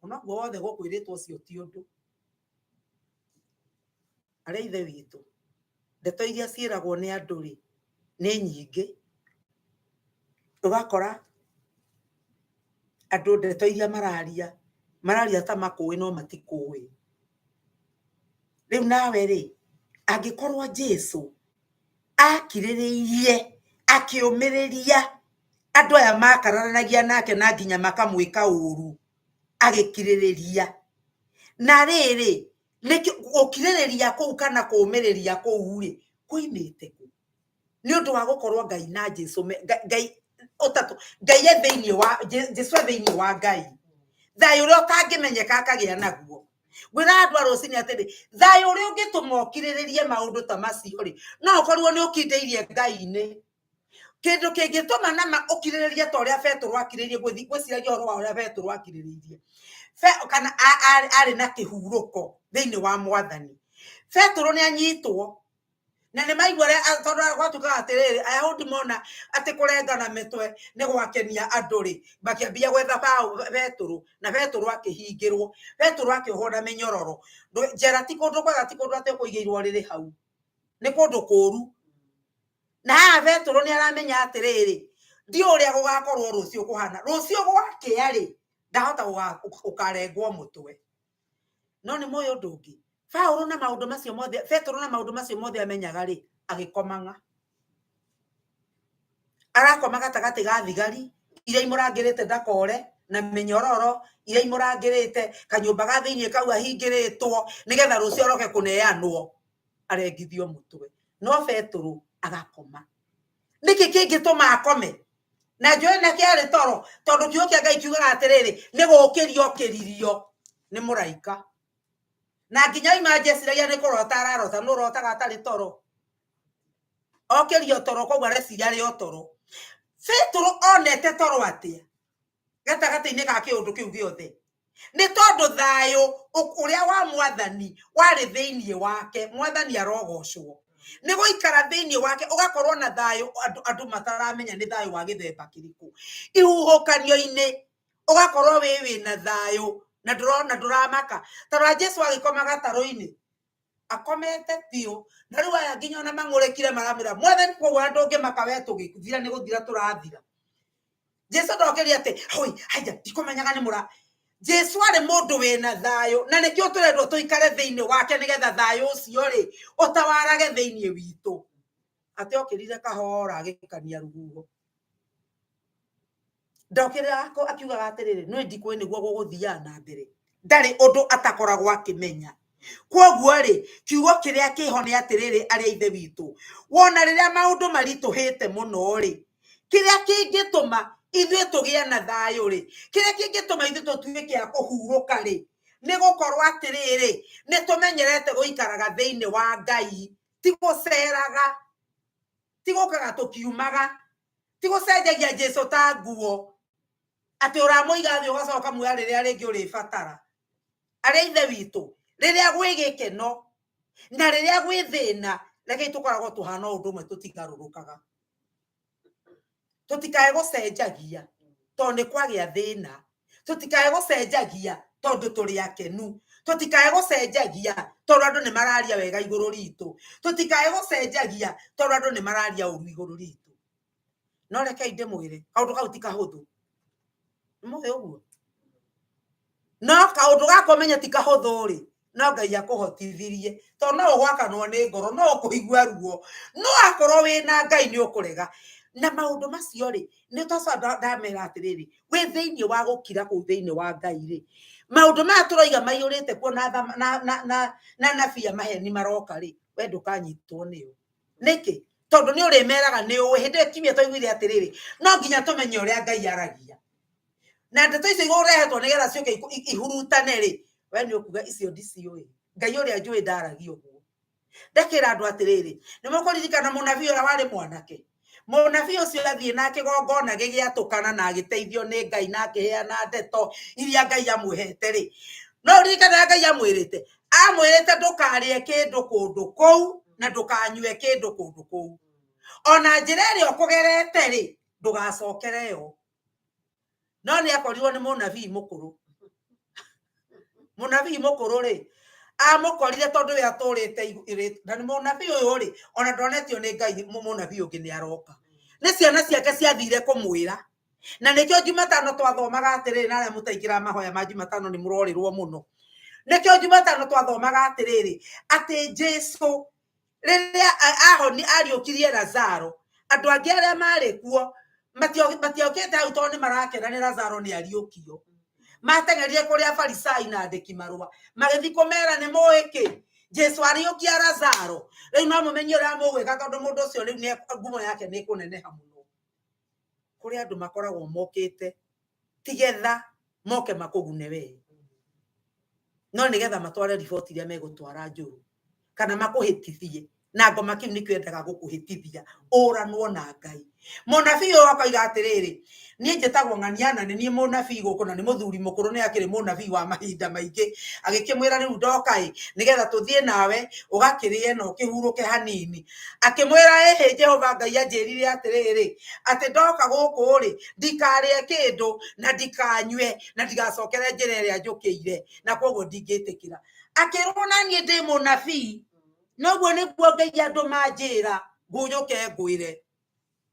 ona guo wothe gũkwĩrĩtwo ũcio ti ũndũ arĩa ithe witũ ndeto iria ciĩragwo nĩ andũ rĩ nĩ nyingĩ ũgakora andũ ndeto iria mararia ta makũĩ no matikũĩ rĩu nawe rĩ angĩkorwo Jesu akirĩrĩirie akĩũmĩrĩria andũ aya makararanagia nake na nginya makamwĩka ũru agĩkirĩrĩria na rĩrĩ gũkirĩrĩria kũu kana kũũmĩrĩria kũu rĩ kuimĩte kũ nĩ ũndũ wa gũkorwo Ngai na Jesũ Ngai ũtatũ Ngai thĩinĩ wa Jesũ thĩinĩ wa Ngai thayũ ũrĩa ũtangĩmenyeka akagĩa naguo gwĩra andũ a rũcinĩ atĩrĩ thayũ ũrĩa ũngĩtũma ũkirĩrĩrie maũndũ ta macio rĩ no ũkorwo nĩ ũkindĩirie Ngai-inĩ kĩndũ kĩngĩtũma na ũkirĩrĩrie ta ũrĩa Petero akirĩrĩirie gwĩciragia ũhoro wa ũrĩa Petero akirĩrĩirie kana arĩ na kĩhurũko thĩinĩ wa Mwathani Petero nĩ anyitwo na nĩ maigua tondũ gwatuĩkaga atĩrĩrĩ Ayahudi mona atĩ kũrengana mĩtwe nĩ gwakenia andũ rĩ makĩambia gwetha Petero na Petero akĩhingĩrwo Petero akĩohwo na mĩnyororo njera ti kũndũ kwega ti kũndũ atĩ kũigĩirwo rĩrĩ hau nĩ kũndũ kũũru na haha Petero nĩ aramenya atĩrĩrĩ ndiũ ũrĩa gũgakorwo rũciũ kũhana rũciũ gwakĩa rĩ ndahota ũkarengwo mũtwe no nĩ moyo ũndũ ũngĩ Paulo na maũndũ macio mothe Petero na maũndũ macio mothe amenyaga rĩ agĩkomanga arakoma gatagatĩ ga thigari iria imũrangĩrĩte ndakore na mĩnyororo iria imũrangĩrĩte kanyũmba ga thĩinĩ kau ahingĩrĩtwo nĩgetha rũciũ aroke kũneanwo arengithio mũtwe no Petero agakoma nĩkĩ kĩngĩtũma akome na njũĩ na kĩarĩ toro tondũ kiugo kĩa Ngai kiugaga atĩrĩrĩ nĩ gũkĩrio kĩririo nĩ mũraika na nginya imageciragia nĩ kũrota ararota nũ rotaga atarĩ toro okĩrio toro koguo areciria arĩ o toro Petero onete toro atĩa gatagatĩ-inĩ ga kĩũndũ kĩu gĩothe nĩ tondũ thayũ ũrĩa wa Mwathani warĩ thĩinĩ wake Mwathani arogocwo nĩ gũikara thĩinĩ wake ũgakorwo na thayũ andũ mataramenya nĩ thayũ wa gĩthemba kĩrĩkũ ihuhũkanio-inĩ ũgakorwo wĩ na thayũ na ndũramaka tondũ Jesũ agĩkoma gatarũ-inĩ akomete biũ na rĩu aya nginya ona mang'ũrĩkire maramĩra Mwathani koguo ndũngĩmaka we tũgĩthira nĩ gũthira tũrathira Jesũ ndokĩria atĩ hoi haya ndikũmenyaga nĩ mũra Jesũ arĩ mũndũ wĩna thayũ na nĩkĩo tũrendwo tũikare thĩinĩ wake nĩgetha thayũ ũcio rĩ ũtawarage thĩinĩ witũ atĩ okĩrire kahora agĩkania rũhuho ndokĩra akiugaga atĩrĩrĩ nĩ ndikũĩ nĩguo gũgũthiaga na mbere ndarĩ ũndũ atakoragwo akĩmenya koguo rĩ kiugo kĩrĩa kĩho nĩ atĩrĩrĩ arĩa ithe witũ wona rĩrĩa maũndũ maritũhĩte mũno rĩ kĩrĩa kĩngĩtũma ithuĩ tũgĩe na thayũ rĩ kĩrĩa kĩngĩtũma ithuĩ tũtuĩke a kũhurũka rĩ nĩ gũkorwo atĩrĩrĩ nĩ tũmenyerete gũikaraga thĩinĩ wa Ngai ti gũceraga ti gũkaga tũkiumaga ti gũcenjagia Jesũ ta nguo atĩ ũramũiga thĩ ũgacoka muoya rĩrĩa rĩngĩ ũrĩbatara arĩa ithe witũ rĩrĩa gwĩ gĩkeno na rĩrĩa gwĩ thĩna rekei tũkoragwo tũhana ũndũ ũmwe tũtigarũrũkaga tũtikae gũcenjagia tondũ nĩ kwagĩa thĩna tũtikae gũcenjagia tondũ tũrĩ akenu tũtikae gũcenjagia tondũ andũ nĩ mararia wega igũrũ ritũ tũtikae gũcenjagia tondũ andũ nĩ mararia ũru igũrũ ritũ no rekei ndĩmwĩre kaũndũ kau ti kahũthũ mũhe ũguo no kaũndũ gaka ũmenye ti kahũthũ rĩ no Ngai akũhotithirie tondũ no ũgwakanwo nĩ ngoro no ũkũigua ruo no akorwo wĩna Ngai nĩ ũkũrega na maũndũ macio rĩ nĩ twacoka ndamera atĩrĩrĩ wĩ thĩinĩ wa gũkira kũu thĩinĩ wa Ngai rĩ maũndũ maya tũroiga maiyũrĩte kuo na nabia maheni maroka rĩ we ndũkanyitwo nĩyo nĩkĩ tondũ nĩ ũrĩmeraga nĩ ũĩ hĩndĩ ĩyo kiumia twaiguire atĩrĩrĩ no nginya tũmenye ũrĩa Ngai aragia na ndeto icio igũrehetwo nĩgetha ciũke ihurutane rĩ we nĩ ũkuga icio ndiciũĩ Ngai ũrĩa njũĩ ndaragia ũguo ndekĩra andũ atĩrĩrĩ nĩ mũkũririkana mũnabii ũrĩa warĩ mwanake mũnabii ũcio athiĩ na kĩgongona gĩgĩatũkana na agĩteithio nĩ Ngai na akĩheana ndeto iria Ngai amwĩhete rĩ no ririkana Ngai amwĩrĩte ndũkarĩe kĩndũ kũndũ kũu na ndũkanyue kĩndũ kũndũ kũu ona njĩra ĩrĩa ũkũgerete rĩ ndũgacokere yo no nĩ akorirwo nĩ mũnabii mũkũrũ rĩ amũkorire tondũ we atũrĩte na nĩ mũnabii ũyũ rĩ ona ndonetio nĩ Ngai mũnabii ũngĩ nĩ aroka nĩ ciana ciake ciathire kũmwĩra na nĩkĩo Jumatano twathomaga atĩrĩrĩ na arĩa mũtaingĩra mahoya ma Jumatano nĩ mũrorĩrwo mũno nĩkĩo Jumatano twathomaga atĩrĩrĩ atĩ Jesũ rĩrĩa ariũkirie Lazaro andũ angĩ arĩa marĩ kuo matiokĩte hau tondũ nĩ marakena nĩ Lazaro nĩ ariũkio matengerie kuria Farisai na andiki marua magithi kumera ni moiki Jesu ariokia Lazaro riu no mumenye ura mugwika tondu mundu ucio riu ni ngumo yake ni kuneneha muno kuri andu makoragwo mokite tigetha moke makugune we no nigetha matware riboti iria megutwara njuru kana makuhitithie na ngoma kiu ni kwendaga gukuhitithia uranwo na Ngai munabii wakaiga atiriri nie njitagwo Ng'aniana ni nie munabii guku na ni muthuri mukuru ni akiri munabii wa mahinda maingi agikimwira riu ndokai nigetha tuthie nawe ugakirie no kihuruke hanini akimwira ehe Jehova Ngai anjirire atiriri ati ndoka guku ri ndikarie kindu na ndikanywe na ndigacokere njira iria njukiire na koguo ndingitikira akirwo na nie ndi munabii noguo niguo Ngai andu manjira ngujuke ngwire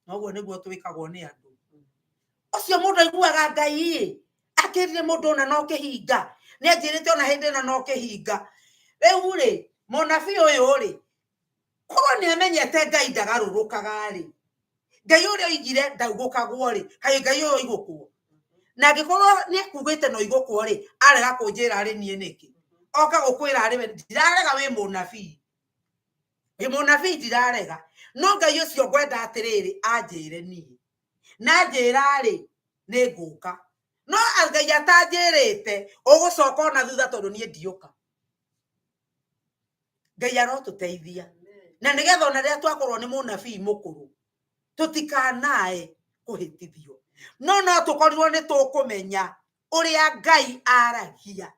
noguo niguo twikagwo ni andu ucio mundu aiguaga Ngai akirire mundu na no kihinga ni anjirite ona hindi na no kihinga riu ri munabii uyu ri korwo ni amenyete Ngai ndagarurukaga ri Ngai uria oigire ndaugukagwo ri kai Ngai uyu igukwo na gikorwo ni akugite no igukwo ri arega kunjira ri nie niki oka gukwira ri ndirarega wi munabii munabii ndirarega no Ngai ucio ngwenda atiriri anjire nie na njira ri ni nguka no Ngai atanjirite ugucoka ona thutha tondu nie ndiuka Ngai arotuteithia na nigetha ona ria twakorwo ni munabii mukuru tutikanae kuhitithio no tukorirwo ni tukumenya uria Ngai aragia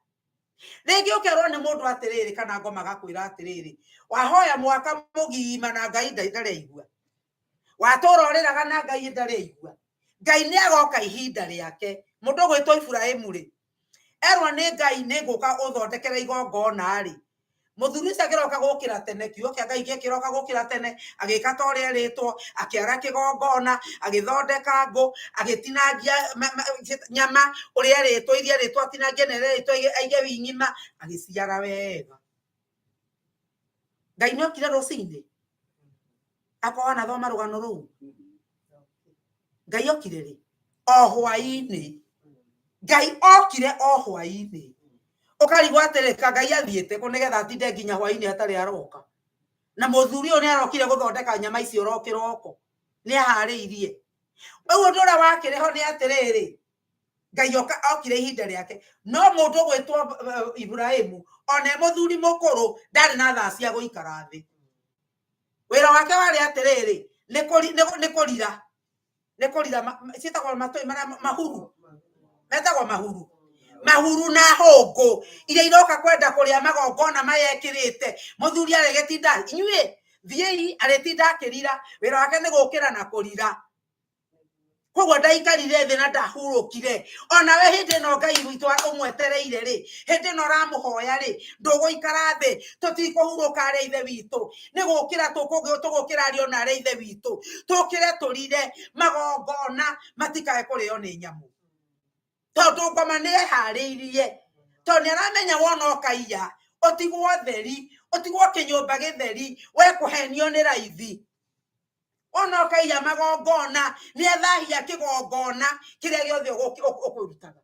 ringi ukerwo ni mundu atiriri kana ngoma gakwira atiriri wahoya mwaka mugima na Ngai ndaraigua watura uriraga na Ngai ndaraigua Ngai ni agoka ihinda riake mundu gwitwo Ibrahimu ri erwa ni Ngai ni nguka uthondekere igongona ri muthuri ucio agiroka gukira tene kiugo kia Ngai gikiroka gukira tene agika ta uria ritwo akiara kigongona agithondeka ngo agitinangia nyama uria ritwo iria ritwo atinangia nere ritwo aige winyima agiciara wega Ngai no kire rucini akona thoma rugano ruu Ngai okire ri o hwaini Ngai okire o hwaini ukarigwa atirika Ngai athiete ko nigetha atinde nginya hwaini atari aroka na muthuri uyu ni arokire guthondeka nyama icio ro kiroko ni ahariirie uguo ndura wakireho ni atiriri Ngai okire ihinda riake no mundu gwitwo Ibrahimu ona muthuri mukuru ndari na thaa cia guikara thi wira wake wari atiriri ni kurira citagwo matoi mahuru metagwo mahuru na hongo iria iroka kwenda kuria magongona mayekirite muthuri aregetinda inyue thiei aretinda akirira wira wake ni gukira na kurira koguo ndaikarire thi na ndahurukire ona we hindi no Ngai witu umwetereire ri hindi no ramuhoya ri nduguikara thi tutikuhuruka ari ithe witu ni gukira tugukira ari ona ari ithe witu tukire turire magongona matikae kurio ni nyamu tondu ngoma ni ehariirie tondu ni aramenya wona okaiya otigwo theri otigwo kinyumba githeri we kuhenio ni raithi ona okaiya magongona ni ethahia kigongona kiria giothe ukwirutaga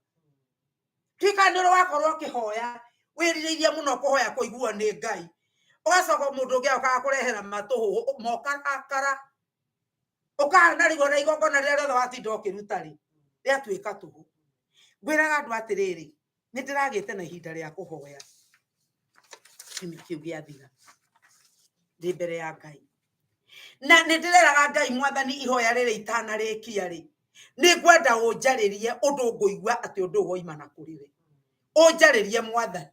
tikaniro wakorwo kihoya wiriririe muno kuhoya kuiguo ni Ngai ugacoka mundu ngi okaga kurehera matuhu mokarakara ukana rigo na igongona riria riothe watinda ukiruta ri riatuika tuhu ngwiraga andu atiriri ni ndiragite na ihinda ria kuhoya kiu giathira ndi mbere ya Ngai na ni ndireraga Ngai mwathani ihoya riri itana rikia ri ni ngwenda unjaririe undu nguigua ati undu woima na kuriwe unjaririe mwathani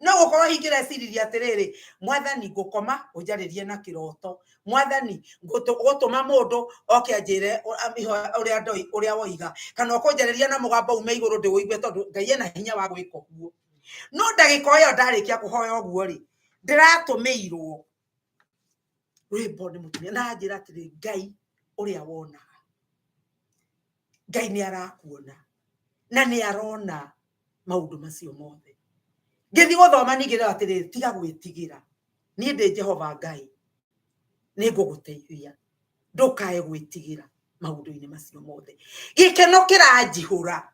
no gukorwo hingira ciriria atiriri mwathani ngukoma unjaririe na kiroto mwathani gutuma mundu oke anjire uria ndoi uria woiga kana ukunjariria na mugambo ume iguru ndi uigue tondu Ngai ena hinya wa gwika uguo no ndagiko yo ndarikia kuhoya uguo ri ndiratumirwo rwimbo ni mutumia na njira atiri Ngai uria wonaga Ngai ni arakuona na ni arona maundu macio mothe ngithi guthoma nigire atiri tiga gwitigira ni ndi Jehova Ngai ni nguguteithia ndukae gwitigira maundu-ini macio mothe gikeno kiranjihura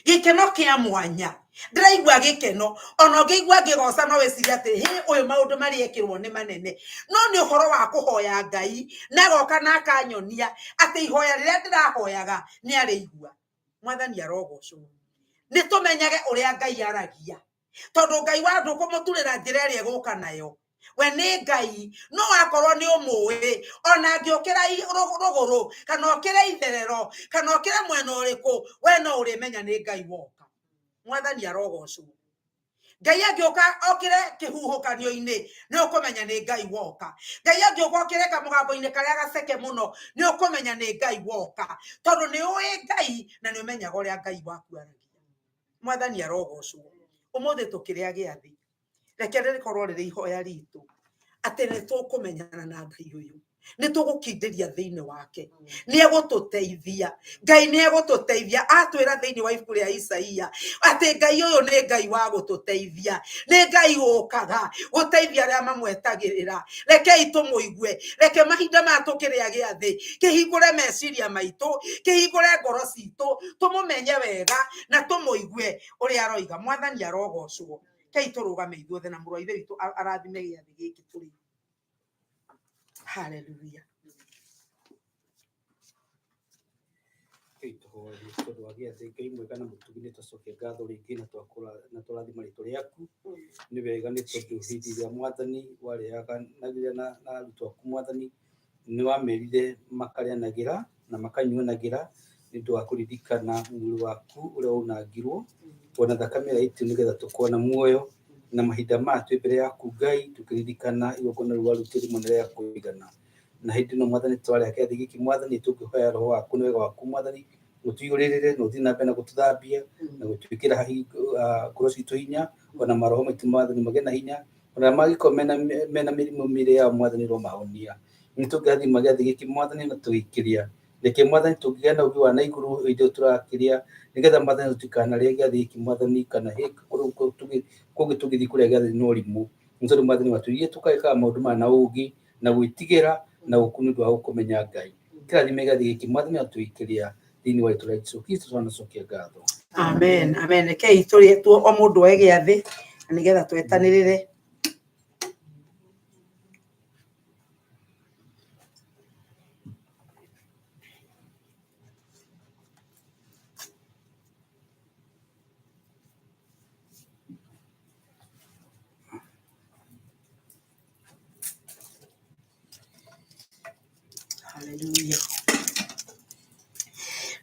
gikeno kia mwanya ndiraigua gikeno ona ngigua ngigoca no weciria ati he uyu maundu mari ekirwo ni manene no ni uhoro wa kuhoya Ngai na goka na kanyonia ati ihoya riria ndirahoyaga ni arigua. Mwathani arogocwo. Ni tumenyage uria Ngai aragia tondu Ngai wa ndukumuturira njira ria guka nayo we ni Ngai no akorwo ni umuwi ona ngiokira ruguru kana okira itherero kana okira mwena uriku we no urimenya ni Ngai woka. Mwathani arogocwo. Ngai agioka okire kihuhukanio-ini ni ukumenya ni Ngai woka. Ngai agioka okire kamugambo-ini karia gaceke muno ni ukumenya ni Ngai woka tondu ni uwi Ngai na ni umenyaga uria Ngai waku aragia. Mwathani arogocwo. Umuthi tukiria giathi reke rikorwo riri ihoya ritu ati ni tukumenyana na Ngai uyu ni tugukindiria thiini wake ni egututeithia. Ngai ni egututeithia atwira thiini wa ibuku ria Isaia ati Ngai uyu ni Ngai wa gututeithia ni Ngai ukaga guteithia aria mamwetagirira. Rekei tumuigue reke mahinda ma tukiria giathi kihingure meciria maitu kihingure ngoro citu tumumenye wega na tumuigue uria aroiga. Mwathani arogocwo. Kei turugame ithuothe na mũrũ ithe witũ arathime giathi gĩkĩ tũrĩ. Hallelujah. Tondũ wa gĩathĩ Ngai mwega na mũtugi nĩ tũcokia ngatho rĩngĩ na tũrathima rĩtwa rĩaku. Nĩ wega nĩ tondũ hĩndĩ ĩrĩa Mwathani warĩanagĩra na arutwo aku Mwathani nĩ wamerire makarĩanagĩra na makanyuanagĩra nĩ ũndũ wa kũririkana mwĩrĩ waku ũrĩa waunangirwo ona thakame yaitio nĩgetha tũkorwo na muoyo na mahinda maya twĩ mbere yaku Ngai tũkĩririkana igongona rĩu warutire rĩmwe rĩa kũigana. Na hĩndĩ ĩno Mwathani twarĩa gĩathĩ gĩkĩ Mwathani tũngĩhoya roho waku na wega waku Mwathani gũtuigũrĩrĩre na ũthiĩ na mbere na gũtũthambia na gũtwĩkĩra ngoro citũ hinya ona maroho maitũ Mwathani magĩe na hinya ona mangĩkorwo mena mĩrimũ mĩĩrĩ yao Mwathani romahonia. Nĩ tũngĩrathima gĩathĩ gĩkĩ Mwathani na tũgĩkĩria reke Mwathani tũgĩe na ũgĩ wa na igũrũ hĩndĩ ĩyo tũrakĩria nĩgetha Mwathani tũtikanarĩe gĩathĩ gĩkĩ Mwathani kana kũngĩ tũgĩthiĩ kũrĩa gĩathĩ na ũrimũ. Nĩ tondũ Mwathani watwĩrire tũgekaga maũndũ maya na ũũgĩ na gwĩtigĩra na gũkũ nĩ ũndũ wa gũkũmenya Ngai. Kĩrathime gĩathĩ gĩkĩ Mwathani atwĩkĩria thĩinĩ wa rĩtwa rĩa Jesũ Kristo twanacokia ngatho. Amen. Amen. Rekei tũrĩe o mũndũ oe gĩathĩ na nĩgetha twetanĩrĩre. Hallelujah.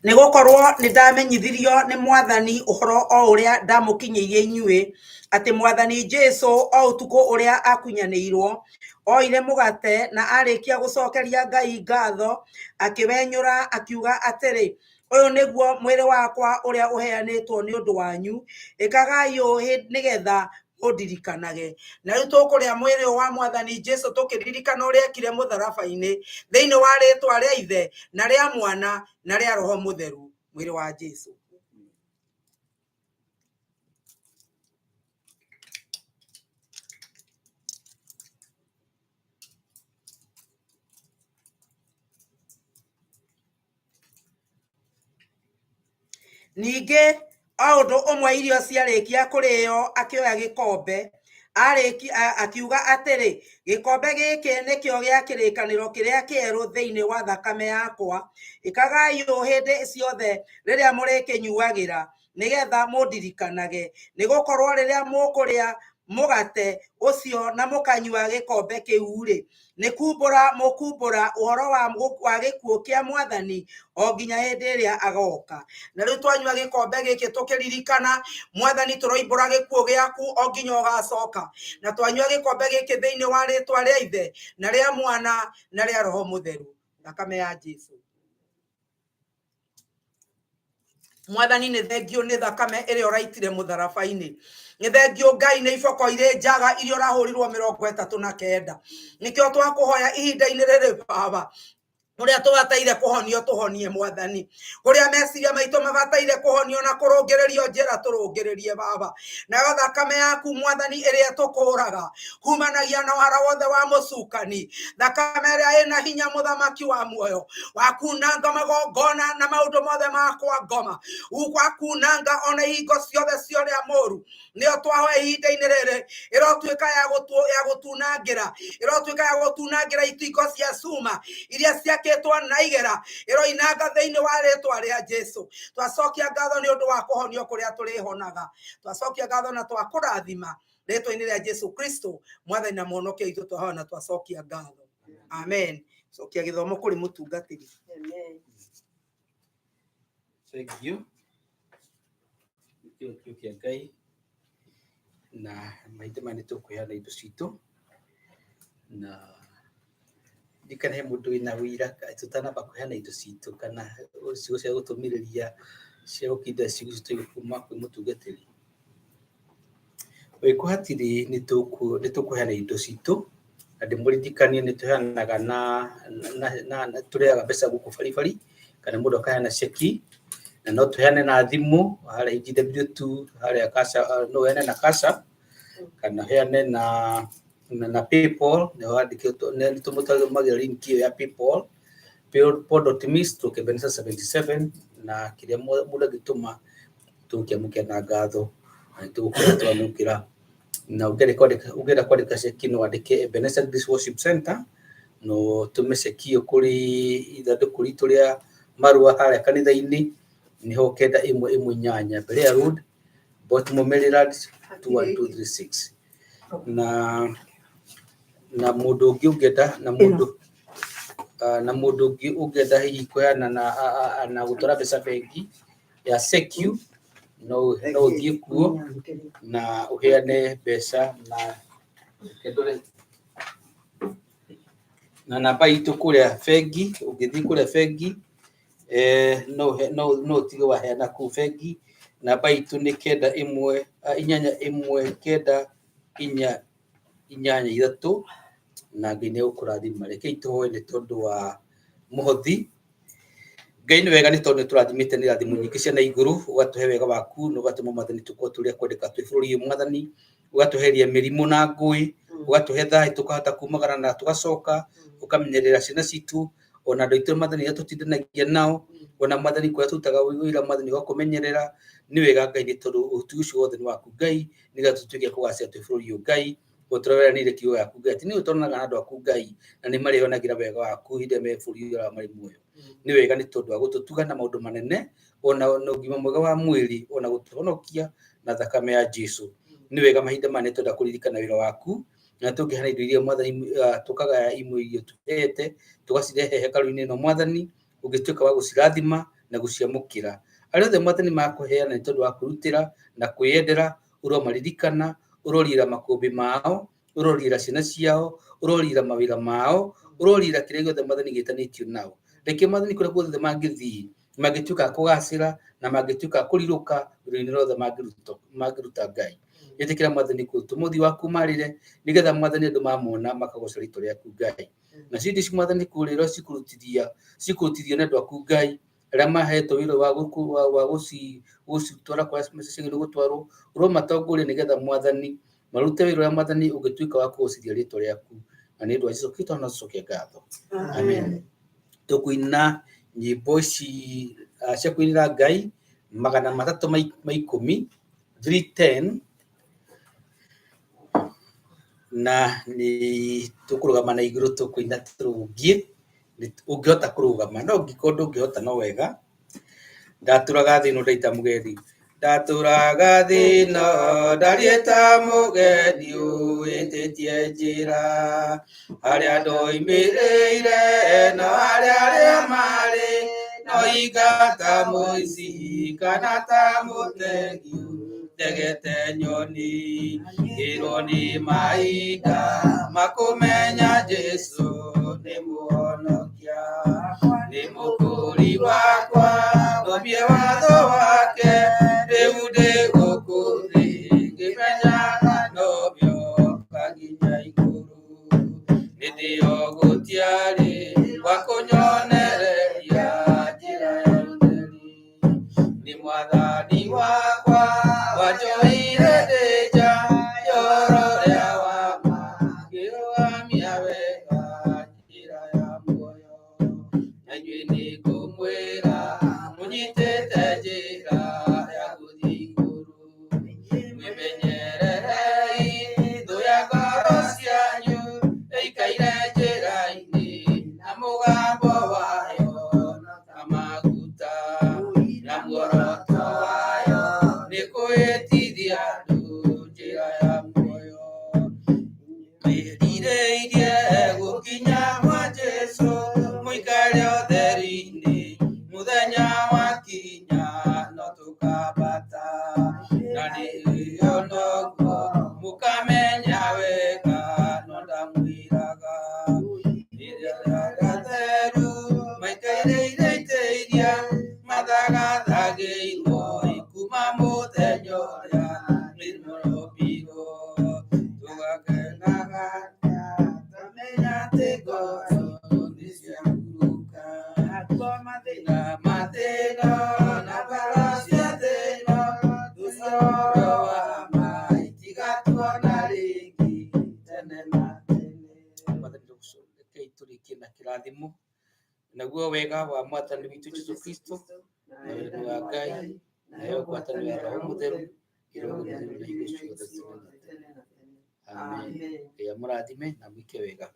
Nigukorwo ni ndamenyithirio ni Mwathani uhoro o uria ndamukinyeirie inyuĩ ati Mwathani Jesu o utuku uria akunyanĩirwo oire mugate na arikia gucokeria Ngai ngatho akiwenyũra akiuga atĩrĩ uyu nĩguo mwĩrĩ wakwa uria uheanĩtwo nĩ ũndũ wanyu ĩkagai ũũ nĩgetha ũndirikanage. Na rĩu tũkũrĩa mwĩrĩ wa Mwathani Jesu tũkĩririkana ũrĩa ekire mũtharaba-inĩ thĩinĩ wa rĩĩtwa rĩa Ithe na rĩa Mwana na rĩa Roho Mũtheru. Mwĩrĩ wa Jesu. Ningĩ o ũndũ ũmwe irio ciarĩkia kũrĩo akĩoya gĩkombe akiuga atĩrĩ gĩkombe gĩkĩ nĩkĩo gĩa kĩrĩkanĩro kĩrĩa kĩerũ thĩinĩ wa thakame yakwa ĩkagai ũũ hĩndĩ ciothe rĩrĩa mũrĩkĩnyuagĩra nĩgetha mũndirikanage. Nĩgũkorwo rĩrĩa mũkũrĩa mũgate ũcio na mũkanyua gĩkombe kĩu-rĩ mũkumbũra ũhoro wa gĩkuũ kĩa Mwathani o nginya hĩndĩ ĩrĩa agoka. Na rĩu twanyua gĩkombe gĩkĩ tũkĩririkana Mwathani tũroimbũra gĩkuũ gĩaku o nginya ũgacoka. Na twanyua gĩkombe gĩkĩ thĩinĩ wa rĩĩtwa rĩa Ithe na rĩa Mwana na rĩa Roho Mũtheru. Thakame ya Jesu. Mwathani nĩ thengio nĩ thakame ĩrĩa ũraitire mũtharaba-inĩ. Nĩ thengio Ngai nĩ iboko irĩ njaga iria ũrahũrirwo 39. Nĩkĩo twakũhoya ihinda-inĩ rĩrĩ Baba uria tubataire kuhonio tuhonie mwathani kuria meciria maitu mabataire kuhonio na kurungirerio njira turungirerie baba nayo thakame yaku mwathani iria tukuraga humanagia na wara wothe wa mucukani thakame iria ina hinya muthamaki wa muoyo wakunanga magongona na maundu mothe makwa ngoma ukwakunanga ona hingo ciothe cioria moru nio twahoe ihinda-ini riri irotuika ya gutunangira itingo cia cuma iria ciakitwo na igera iroinanga thiini wa ritwa ria Jesu twacokia ngatho ni undu wa kuhonio kuria turihonaga twacokia ngatho na twakurathima ritwa-ini ria Jesu Kristo mwathani na muhonokia itu twahona twacokia ngatho amen cokia githomo kuri mutungatiri Amen. Thank you. Kia Ngai na maita mani tukuheana indo citu na ndikana he mundu wina wira tutanamba kuheana indo citu kana cigo cia gutumiriria cia gukinda cigo citu kuma kwi mutungatiri wikuhatiri ni tukuheana indo citu na ndimuririkanie ni tuheanaga na tureaga mbeca guku baribari kana mundu akaheana ceki na no tuheane na thimu haria IGW2 haria kasha no heane na kasha kana heane na PayPal na wandike ni tumutagira link ya PayPal paypal.me/Ebenezer77 na kiria muda gituma tukiamukia na ngatho na tukwamukira na ugera kwandika ceki no wandike Ebenezer Worship Center no tumecekio kuri ithanduku ritu ria marua haria kanitha-ini niho kenda imwe nyanya Berea Road Baltimore Maryland 21236 na mundu ungi ungenda na mundu ungi ungenda hihi kuheana na gutora mbeca bengi ya Secu no uthie kuo na uheane mbeca na namba itu kuria bengi ungithie kuria bengi no tige waheana ku bengi namba itu ni 9119 na Ngai ni ukurathima reke ituhoe ni tondu wa muhothi Ngai ni wega ni tondu turathimite ni rathimu nyingi cia na iguru ugatuhe wega waku no gatuma mwathani tuko turia kwendeka twi bururi mwathani ugatuheria mirimu na ngui ugatuhe thai tukahota kumagara na tugacoka ukamenyerera ciana citu ona andu aitu mwathani ya tutindanagia nao ona mwathani kwa tutaga wira mwathani wa kumenyerera ni wega Ngai ni tondu utucio wothe ni waku Ngai ni gatutuike kugacia twi bururi Ngai uturewera ni rekio yaku Ngai ni utonaga andu aku Ngai na ni marionagira wega waku hinde me bururi ya mari muoyo ni wega ni tondu wa gututuga na maundu manene ona ugima mwega wa mwiri ona gutuhonokia na thakame ya Jesu ni wega mahinda mane tondu kuririkana wira waku na tukihana indo iria mwathani tukagaya imwe irio tuhete tugacirehe hekalu-ini no mwathani ugituika wa gucirathima na guciamukira ariothe mwathani makuheana ni tondu wa kurutira na kwiyendera uromaririkana urorira makumbi mao urorira ciana ciao urorira mawira mao urorira kiria giothe mwathani gitanitio nao reke mwathani kuria guothe mangithii magituika kugacira na magituika kuriruka wira-ini rothe magiruta Ngai yetekera mwathani kutumuthi waku marire nigetha mwathani andu mamona makagoca ritwa riaku Ngai na cindi mwathani kuriro cikurutithio na andu aku Ngai aria mahetwo wira wa gucitwara kwa cigire gutwarwo uromatongoria nigetha mwathani marute wira wa mwathani ugituika wa kugucithia ritwa riaku na ni andu a Jesu Kristo na tucokia ngatho amen tukuina nyimbo ici cia kuinira Ngai 310 310 na ni tukurugama na iguru tukuina turugie ungihota kurugama no ngikorwo ndungihota no wega ndaturaga thino ndaita mugeni ndaturaga thino ndarieta mugeni wititie njira haria ndoimiriire no haria mari no ingata muici kana ta mutegi tegete nyoni ironi maida makumenya Jesu ni muhonokia ni mukuri wakwa nomie watho wake reude gukuri ngimenya nomio kaginya iguru nithio gutiari wakunyone mwathani wakwa wanjoire ndĩnja yoro rĩa wama ngĩrũgamia wega njĩra ya muoyo na inyuĩ nĩngũmwĩra mũnyitĩte njĩra ya gũthiĩ igũrũ mwĩmenyererei thũ ya ngoro cianyu ĩikaire njĩra-inĩ na mũgambo wayo na maguta na muoroto wayo nĩ kwĩtithia andũ njĩra ya muoyo mwĩrirĩirie gũkinya gwa Jesũ mũikare ũtheri-inĩ mũthenya wakinya no tũkambata na nĩyo ndogo mũkamenya wega no ndamwĩraga rĩrĩa gatheru maikaire itĩiria mathagathagĩirwo kuma mũthenya ũrĩa nĩmũrombirwo tũgakenaga tũmenya atĩ ngoro nĩciahurũka na mathĩna na mbara cia thĩna ũcoro wa mai tigatuona rĩngĩ tene na tene. Rekei tũrĩkie na kĩrathimo. Naguo wega wa mwathani witũ Jesũ Kristo na wendo wa Ngai nayo ngwatanĩro ya Roho Mũtheru ĩrogũthĩrwo na igũrũ ciothe. Amen. Mũrathime na mwĩke wega.